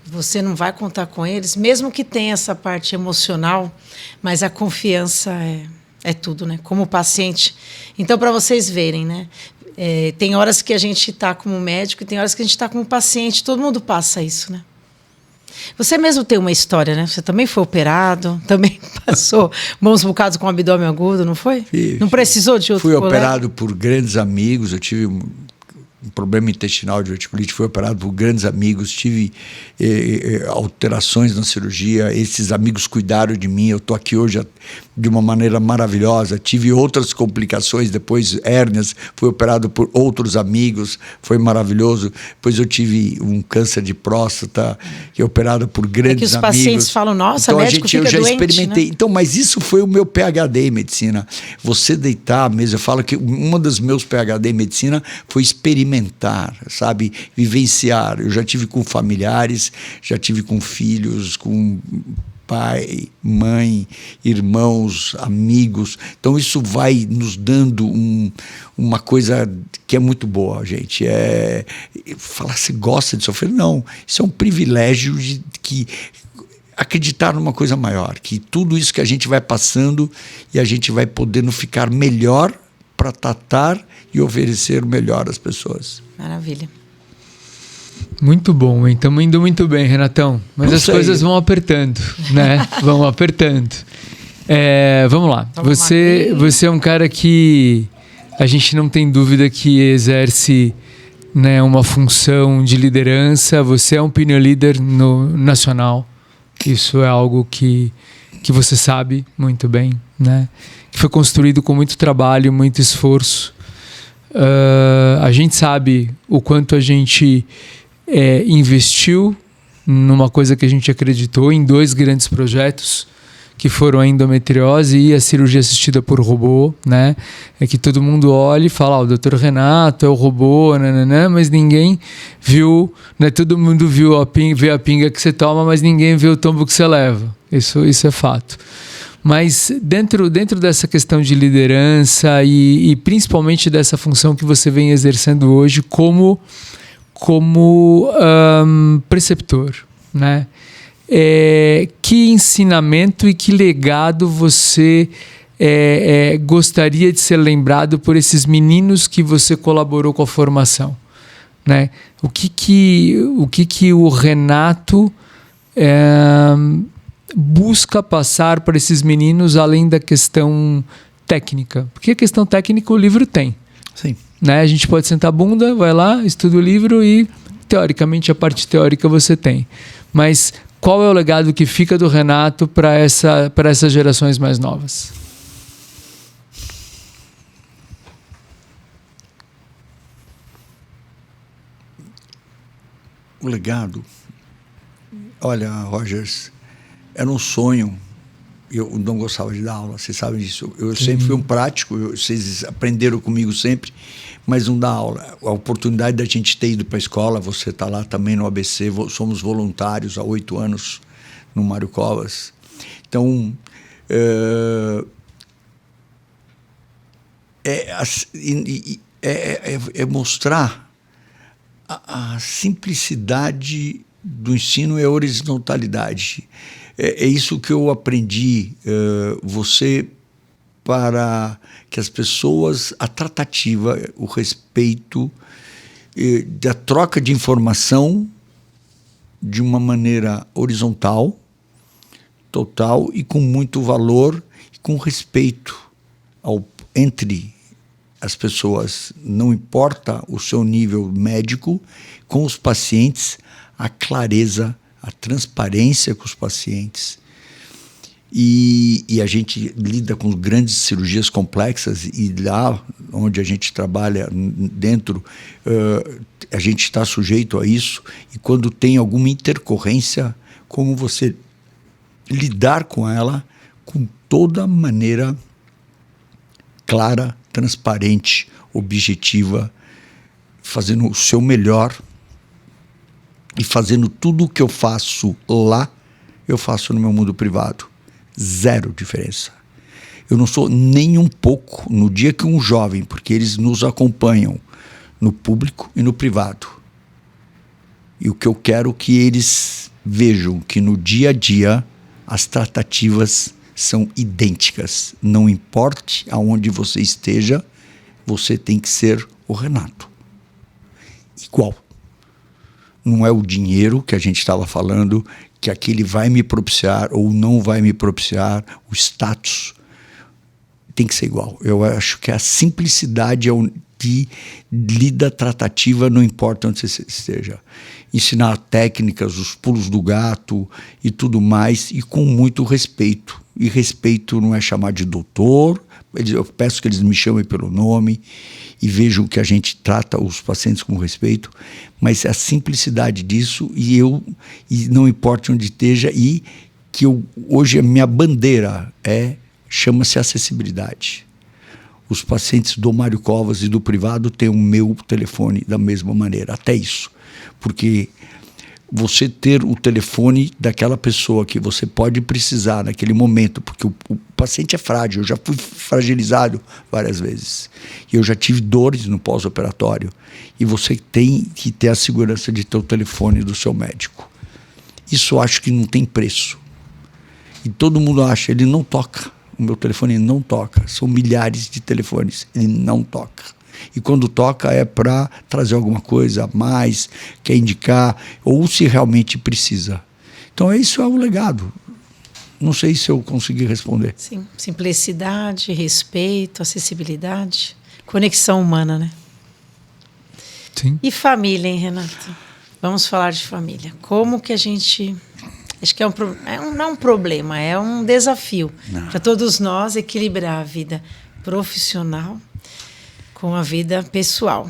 você não vai contar com eles, mesmo que tenha essa parte emocional, mas a confiança é tudo, né? Como paciente. Então, para vocês verem, né? Tem horas que a gente está como médico e tem horas que a gente está como paciente. Todo mundo passa isso, né? Você mesmo tem uma história, né? Você também foi operado, também passou bons bocados com abdômen agudo, não foi? Não precisou de outro colega? Fui operado por grandes amigos, eu tive um problema intestinal de diverticulite, fui operado por grandes amigos, tive alterações na cirurgia, esses amigos cuidaram de mim, eu estou aqui hoje de uma maneira maravilhosa, tive outras complicações, depois hérnias, fui operado por outros amigos, foi maravilhoso, depois eu tive um câncer de próstata, que é operado por grandes amigos. Que os pacientes falam, nossa, então, médico fica eu já doente, experimentei, né? Então, mas isso foi o meu PhD em medicina, você deitar mesmo, eu falo que uma dos meus PhD em medicina foi experimentar, sabe, vivenciar. Eu já tive com familiares, já tive com filhos, com pai, mãe, irmãos, amigos. Então isso vai nos dando uma coisa que é muito boa, gente. Falar se gosta de sofrer, não. Isso é um privilégio de acreditar numa coisa maior, que tudo isso que a gente vai passando e a gente vai podendo ficar melhor para tratar e oferecer o melhor às pessoas. Maravilha. Muito bom, hein? Estamos indo muito bem, Renatão. Mas as coisas vão apertando, né? Vão apertando. Vamos lá. Você é um cara que a gente não tem dúvida que exerce, né, uma função de liderança. Você é um opinion leader no nacional. Isso é algo que você sabe muito bem, né? Que foi construído com muito trabalho, muito esforço. A gente sabe o quanto a gente investiu numa coisa que a gente acreditou, em 2 grandes projetos, que foram a endometriose e a cirurgia assistida por robô, né? É que todo mundo olha e fala, o Dr. Renato é o robô, nananã, mas ninguém viu, né? Todo mundo vê a pinga que você toma, mas ninguém vê o tombo que você leva. Isso é fato. Mas dentro dessa questão de liderança e principalmente dessa função que você vem exercendo hoje como preceptor, né? Que ensinamento e que legado você gostaria de ser lembrado por esses meninos que você colaborou com a formação, né? O que o Renato busca passar para esses meninos além da questão técnica? Porque a questão técnica o livro tem. Sim. Né? A gente pode sentar a bunda, vai lá, estuda o livro e, teoricamente, a parte teórica você tem. Mas qual é o legado que fica do Renato para essas gerações mais novas? O legado... Olha, Rogers, era um sonho. Eu não gostava de dar aula, vocês sabem disso. Eu sempre fui um prático, vocês aprenderam comigo sempre, mas não dá aula. A oportunidade da gente ter ido para a escola, você está lá também no ABC, somos voluntários há 8 anos no Mário Covas. Então, mostrar a simplicidade do ensino e a horizontalidade. É isso que eu aprendi, para que as pessoas, a tratativa, o respeito, da troca de informação de uma maneira horizontal, total e com muito valor, e com respeito entre as pessoas, não importa o seu nível médico, com os pacientes, a clareza, a transparência com os pacientes. E a gente lida com grandes cirurgias complexas e lá onde a gente trabalha dentro, a gente está sujeito a isso. E quando tem alguma intercorrência, como você lidar com ela com toda maneira clara, transparente, objetiva, fazendo o seu melhor e fazendo tudo o que eu faço lá, eu faço no meu mundo privado. Zero diferença. Eu não sou nem um pouco, no dia que um jovem, porque eles nos acompanham no público e no privado. E o que eu quero que eles vejam, que no dia a dia as tratativas são idênticas. Não importe aonde você esteja, você tem que ser o Renato. Igual. Não é o dinheiro que a gente estava falando, que aquele vai me propiciar ou não vai me propiciar, o status tem que ser igual. Eu acho que a simplicidade de lida tratativa, não importa onde você esteja. Ensinar técnicas, os pulos do gato e tudo mais, e com muito respeito. E respeito não é chamar de doutor, eu peço que eles me chamem pelo nome e vejam que a gente trata os pacientes com respeito, mas a simplicidade disso e não importa onde esteja, e que hoje a minha bandeira chama-se acessibilidade. Os pacientes do Mário Covas e do privado têm o meu telefone da mesma maneira, até isso, porque você ter o telefone daquela pessoa que você pode precisar naquele momento, porque o paciente é frágil. Eu já fui fragilizado várias vezes. E eu já tive dores no pós-operatório. E você tem que ter a segurança de ter o telefone do seu médico. Isso eu acho que não tem preço. E todo mundo acha, ele não toca. O meu telefone não toca. São milhares de telefones. Ele não toca. E quando toca é para trazer alguma coisa a mais, quer indicar, ou se realmente precisa. Então, isso é o legado. Não sei se eu consegui responder. Sim, simplicidade, respeito, acessibilidade, conexão humana, né? Sim. E família, hein, Renato? Vamos falar de família. Como que a gente... Acho que não é um problema, é um desafio para todos nós equilibrar a vida profissional com a vida pessoal.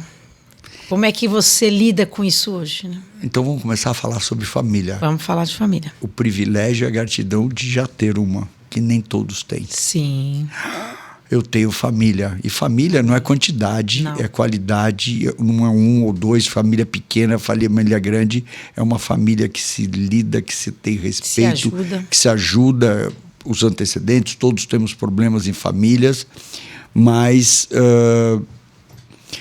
Como é que você lida com isso hoje, né? Então vamos começar a falar sobre família. Vamos falar de família. O privilégio e a gratidão de já ter uma, que nem todos têm. Sim. Eu tenho família. E família não é quantidade, Não. É qualidade. Não é um ou dois, família pequena, família grande. É uma família que se lida, que se tem respeito, que se ajuda. Os antecedentes, todos temos problemas em famílias, mas...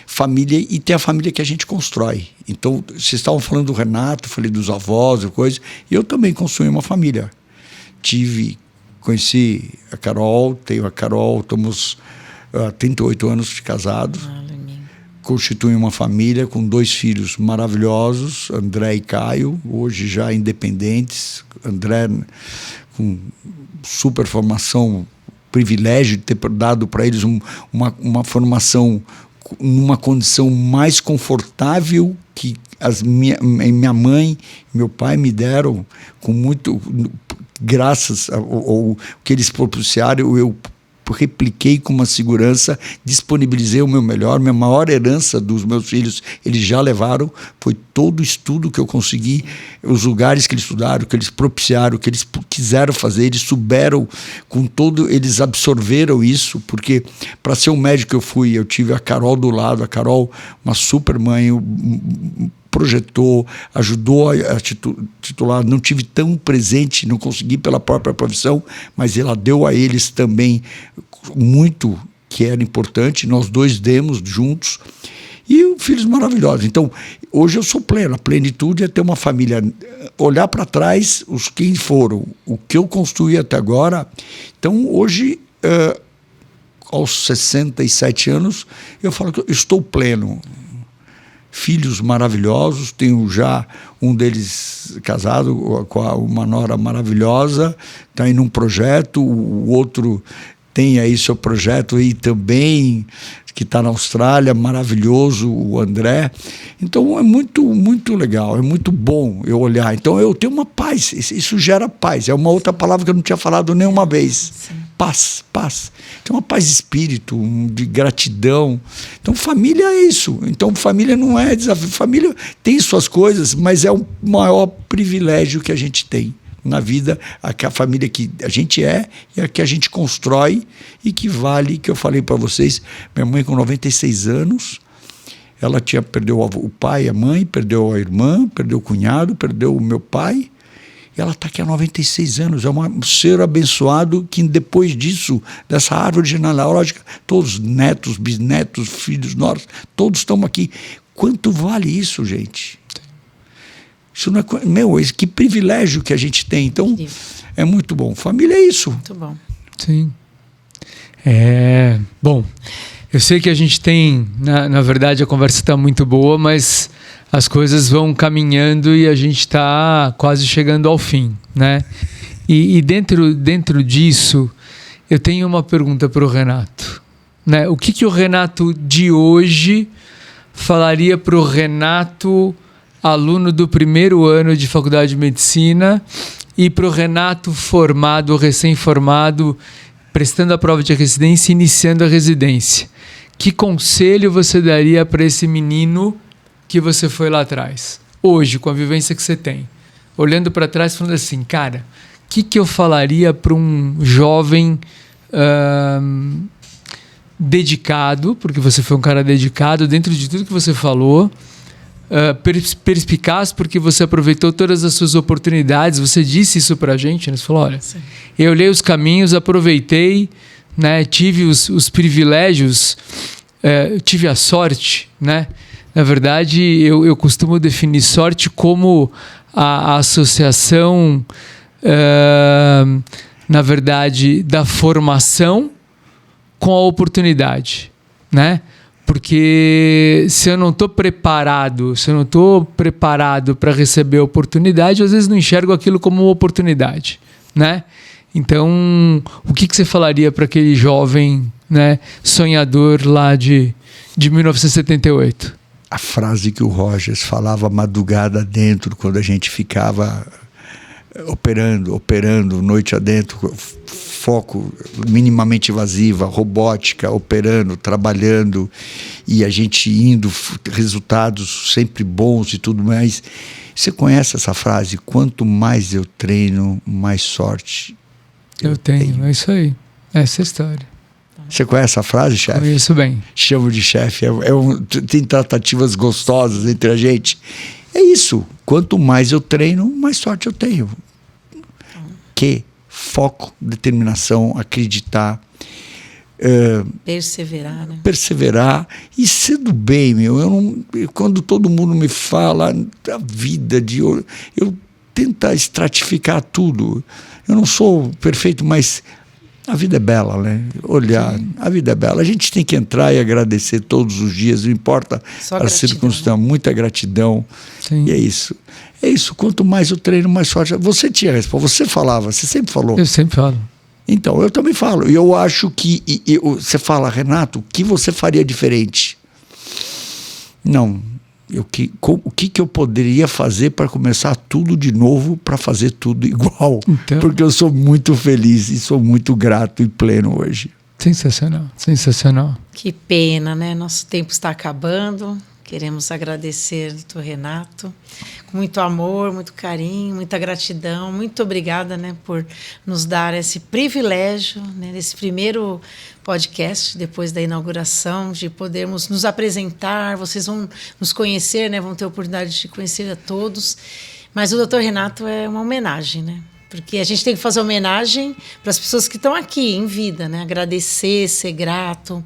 família, e tem a família que a gente constrói. Então, vocês estavam falando do Renato, falei dos avós, coisa, e eu também construí uma família. Conheci a Carol, tenho a Carol, estamos há 38 anos de casados. Constitui uma família com 2 filhos maravilhosos, André e Caio, hoje já independentes. André com super formação, privilégio de ter dado para eles uma formação numa condição mais confortável que minha mãe e meu pai me deram, com muito, graças ao que eles propiciaram, eu repliquei com uma segurança, disponibilizei o meu melhor. Minha maior herança dos meus filhos, eles já levaram, foi todo o estudo que eu consegui, os lugares que eles estudaram, que eles propiciaram, que eles quiseram fazer, eles souberam, eles absorveram isso, porque para ser um médico eu tive a Carol do lado, a Carol, uma super mãe, projetou, ajudou a titular, não tive tão presente, não consegui pela própria profissão, mas ela deu a eles também muito que era importante, nós 2 demos juntos, e filhos maravilhosos. Então, hoje eu sou pleno, a plenitude é ter uma família, olhar para trás quem foram, o que eu construí até agora. Então, hoje, aos 67 anos, eu falo que eu estou pleno. Filhos maravilhosos, tenho já um deles casado com uma nora maravilhosa, está aí num projeto, o outro tem aí seu projeto aí também, que está na Austrália, maravilhoso, o André. Então é muito, muito legal, é muito bom eu olhar. Então eu tenho uma paz, isso gera paz, é uma outra palavra que eu não tinha falado nenhuma vez. Sim. Paz. Tem uma paz de espírito, de gratidão. Então, família é isso. Então, família não é desafio. Família tem suas coisas, mas é o maior privilégio que a gente tem na vida, a família que a gente é e a que a gente constrói e que vale, que eu falei para vocês. Minha mãe com 96 anos, ela perdeu o pai, a mãe, perdeu a irmã, perdeu o cunhado, perdeu o meu pai. E ela está aqui há 96 anos, é um ser abençoado que depois disso, dessa árvore genealógica, todos netos, bisnetos, filhos nossos, todos estão aqui. Quanto vale isso, gente? Isso não é... que privilégio que a gente tem. Então, é muito bom. Família é isso. Muito bom. Sim. Bom, eu sei que a gente tem, na verdade, a conversa está muito boa, mas as coisas vão caminhando e a gente está quase chegando ao fim, né? E dentro disso, eu tenho uma pergunta para o Renato, né? O que o Renato de hoje falaria para o Renato, aluno do 1º ano de faculdade de medicina, e para o Renato formado, recém-formado, prestando a prova de residência, iniciando a residência? Que conselho você daria para esse menino que você foi lá atrás, hoje, com a vivência que você tem, olhando para trás, falando assim, cara, o que eu falaria para um jovem dedicado, porque você foi um cara dedicado, dentro de tudo que você falou, perspicaz porque você aproveitou todas as suas oportunidades. Você disse isso pra gente, né? Você falou, olha, eu olhei os caminhos, aproveitei, né? Tive os privilégios, tive a sorte, né? Na verdade, eu costumo definir sorte como a associação, na verdade, da formação com a oportunidade, né? Porque se eu não estou preparado para receber a oportunidade, às vezes não enxergo aquilo como uma oportunidade, né? Então, o que você falaria para aquele jovem, né, sonhador lá de 1978? A frase que o Rogers falava madrugada dentro, quando a gente ficava operando noite adentro, foco minimamente invasiva, robótica, operando, trabalhando, e a gente indo, resultados sempre bons e tudo mais. Você conhece essa frase? Quanto mais eu treino, mais sorte eu tenho. É isso aí. Essa é a história. Você conhece a frase, chefe? Conheço bem. Chamo de chefe. Tem tratativas gostosas entre a gente. É isso. Quanto mais eu treino, mais sorte eu tenho. Que foco, determinação, acreditar. Perseverar, né? Perseverar e ser do bem, meu. Quando todo mundo me fala da vida, eu tento estratificar tudo. Eu não sou perfeito, mas a vida é bela, né? Olhar, sim. A vida é bela. A gente tem que entrar e agradecer todos os dias, não importa a circunstância, muita gratidão. Sim. E é isso. É isso. Quanto mais eu treino, mais sorte. Você tinha resposta, você falava, você sempre falou. Eu sempre falo. Então, eu também falo. E eu acho que você fala, Renato, o que você faria diferente? Não. O que eu poderia fazer para começar tudo de novo, para fazer tudo igual? Então, porque eu sou muito feliz e sou muito grato e pleno hoje. Sensacional, sensacional. Que pena, né? Nosso tempo está acabando. Queremos agradecer, doutor Renato, com muito amor, muito carinho, muita gratidão. Muito obrigada, né, por nos dar esse privilégio, né, nesse primeiro podcast, depois da inauguração, de podermos nos apresentar. Vocês vão nos conhecer, né, vão ter a oportunidade de conhecer a todos. Mas o doutor Renato é uma homenagem, né? Porque a gente tem que fazer homenagem para as pessoas que estão aqui em vida, né? Agradecer, ser grato,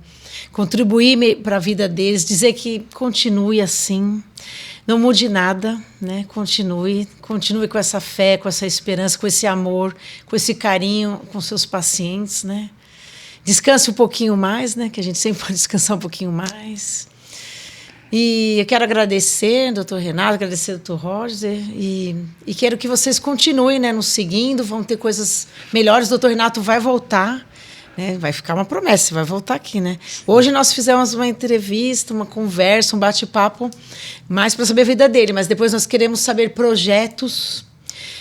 contribuir para a vida deles, dizer que continue assim, não mude nada, né? Continue com essa fé, com essa esperança, com esse amor, com esse carinho com seus pacientes, né? Descanse um pouquinho mais, né? Que a gente sempre pode descansar um pouquinho mais. E eu quero agradecer, doutor Renato, agradecer ao doutor Roger, e quero que vocês continuem, né, nos seguindo, vão ter coisas melhores. O doutor Renato vai voltar, né, vai ficar uma promessa, vai voltar aqui, né? Hoje nós fizemos uma entrevista, uma conversa, um bate-papo, mais para saber a vida dele, mas depois nós queremos saber projetos,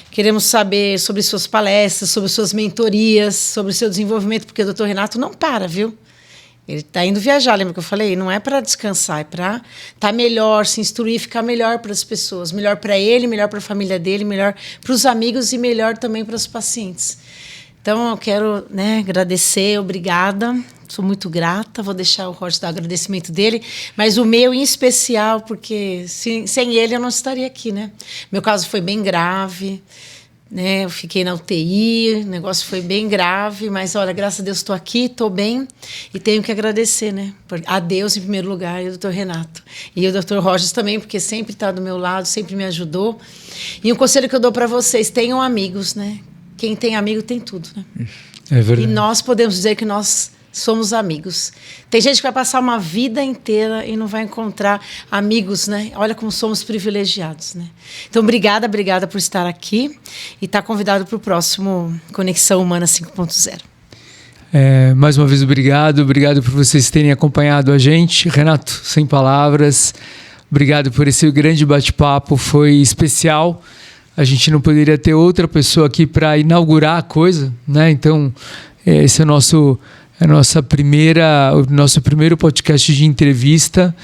queremos saber sobre suas palestras, sobre suas mentorias, sobre o seu desenvolvimento, porque o doutor Renato não para, viu? Ele está indo viajar, lembra que eu falei? Não é para descansar, é para estar melhor, se instruir, ficar melhor para as pessoas. Melhor para ele, melhor para a família dele, melhor para os amigos e melhor também para os pacientes. Então, eu quero, né, agradecer, obrigada. Sou muito grata, vou deixar o Roger dar o agradecimento dele, mas o meu em especial, porque sem ele eu não estaria aqui, né? Meu caso foi bem grave, né? Eu fiquei na UTI, o negócio foi bem grave, mas olha, graças a Deus estou aqui, estou bem e tenho que agradecer, né? A Deus em primeiro lugar e o doutor Renato. E o doutor Rogers também, porque sempre está do meu lado, sempre me ajudou. E um conselho que eu dou para vocês, tenham amigos, né? Quem tem amigo tem tudo, né? É verdade. E nós podemos dizer que nós somos amigos. Tem gente que vai passar uma vida inteira e não vai encontrar amigos, né? Olha como somos privilegiados, né? Então, obrigada por estar aqui e estar convidado para o próximo Conexão Humana 5.0. Mais uma vez, obrigado por vocês terem acompanhado a gente. Renato, sem palavras, obrigado por esse grande bate-papo, foi especial. A gente não poderia ter outra pessoa aqui para inaugurar a coisa, né? Então, esse é o nosso primeiro podcast de entrevista.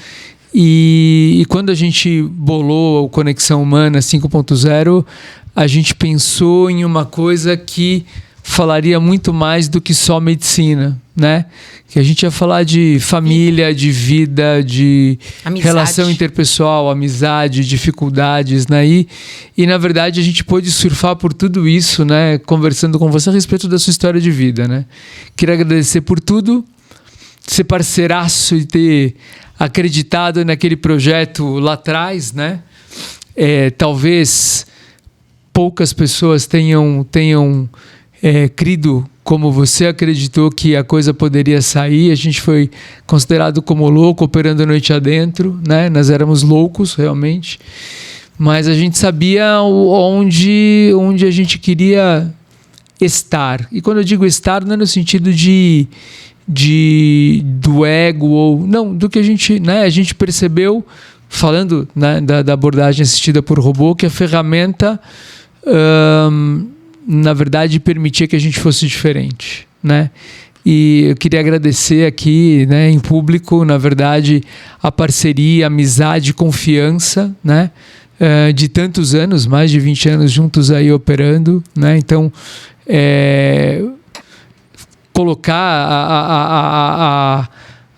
E quando a gente bolou o Conexão Humana 5.0, a gente pensou em uma coisa que falaria muito mais do que só medicina, né? Que a gente ia falar de família, de vida, de amizade, relação interpessoal, amizade, dificuldades, né? E na verdade a gente pôde surfar por tudo isso, né? Conversando com você a respeito da sua história de vida, né? Queria agradecer por tudo, ser parceiraço e ter acreditado naquele projeto lá atrás, né? Talvez poucas pessoas tenham crido como você acreditou que a coisa poderia sair. A gente foi considerado como louco, operando noite adentro, né? Nós éramos loucos, realmente. Mas a gente sabia onde a gente queria estar. E quando eu digo estar, não é no sentido do ego, ou não, do que a gente percebeu, falando, né, da abordagem assistida por robô, que a ferramenta na verdade permitia que a gente fosse diferente, né? E eu queria agradecer aqui, né, em público, na verdade, a parceria, a amizade, confiança, né, de tantos anos, mais de 20 anos juntos aí operando, né? Então, colocar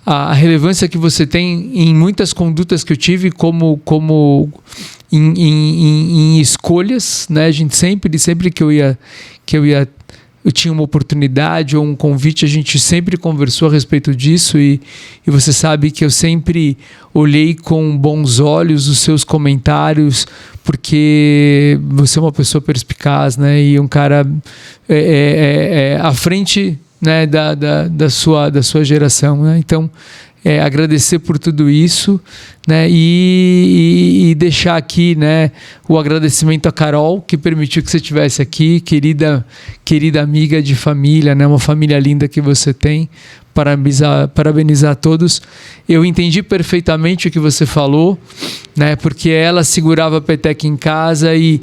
a relevância que você tem em muitas condutas que eu tive como em escolhas, né? A gente sempre que eu tinha uma oportunidade ou um convite, a gente sempre conversou a respeito disso, e você sabe que eu sempre olhei com bons olhos os seus comentários, porque você é uma pessoa perspicaz, né? E um cara à frente, né, da sua geração, né? Então, agradecer por tudo isso, né? E deixar aqui, né, o agradecimento a Carol, que permitiu que você estivesse aqui, querida amiga de família, né? Uma família linda que você tem. Parabenizar a todos. Eu entendi perfeitamente o que você falou, né? Porque ela segurava a peteca em casa e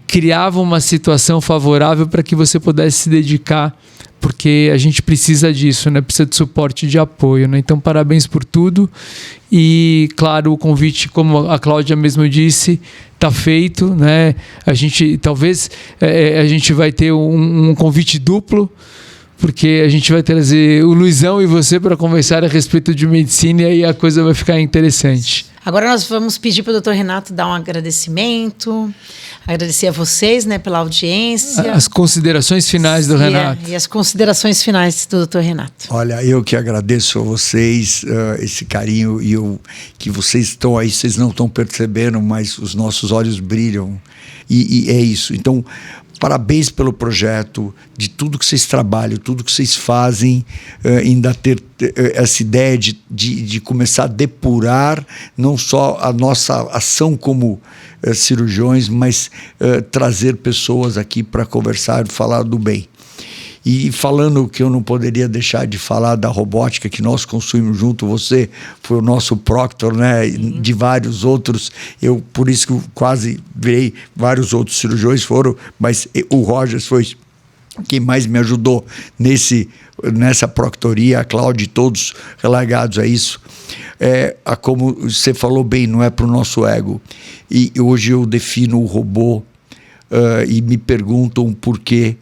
criava uma situação favorável para que você pudesse se dedicar, porque a gente precisa disso, né? Precisa de suporte e de apoio, né? Então, parabéns por tudo. E, claro, o convite, como a Cláudia mesmo disse, está feito, né? A gente, talvez, a gente vai ter um convite duplo, porque a gente vai trazer o Luizão e você para conversar a respeito de medicina, e aí a coisa vai ficar interessante. Agora nós vamos pedir para o Dr. Renato dar um agradecimento, agradecer a vocês, né, pela audiência. As considerações finais do Renato. E as considerações finais do Dr. Renato. Olha, eu que agradeço a vocês esse carinho, que vocês estão aí, vocês não estão percebendo, mas os nossos olhos brilham, e é isso. Então, parabéns pelo projeto, de tudo que vocês trabalham, tudo que vocês fazem, ainda ter essa ideia de começar a depurar não só a nossa ação como cirurgiões, mas trazer pessoas aqui para conversar e falar do bem. E falando que eu não poderia deixar de falar da robótica que nós construímos junto, você foi o nosso proctor, né? De vários outros, por isso que eu quase virei, vários outros cirurgiões foram, mas o Rogers foi quem mais me ajudou nessa proctoria, a Cláudia e todos relegados a isso. Como você falou bem, não é para o nosso ego. E hoje eu defino o robô e me perguntam por quê.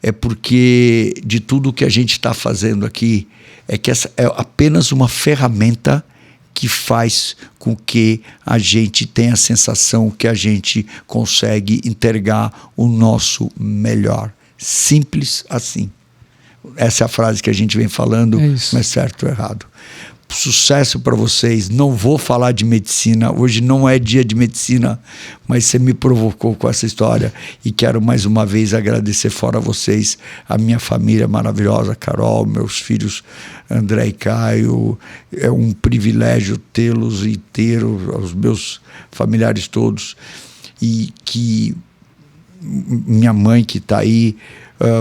É porque de tudo que a gente está fazendo aqui, que essa é apenas uma ferramenta que faz com que a gente tenha a sensação que a gente consegue entregar o nosso melhor. Simples assim. Essa é a frase que a gente vem falando, não é certo ou errado. Sucesso para vocês. Não vou falar de medicina, hoje não é dia de medicina, mas você me provocou com essa história, e quero mais uma vez agradecer fora vocês, a minha família maravilhosa, Carol, meus filhos André e Caio. É um privilégio tê-los e ter os meus familiares todos, e que minha mãe que está aí.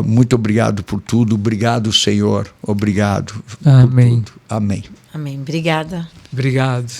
Muito obrigado por tudo. Obrigado, Senhor. Obrigado. Amém. Por tudo. Amém. Amém. Obrigada. Obrigado.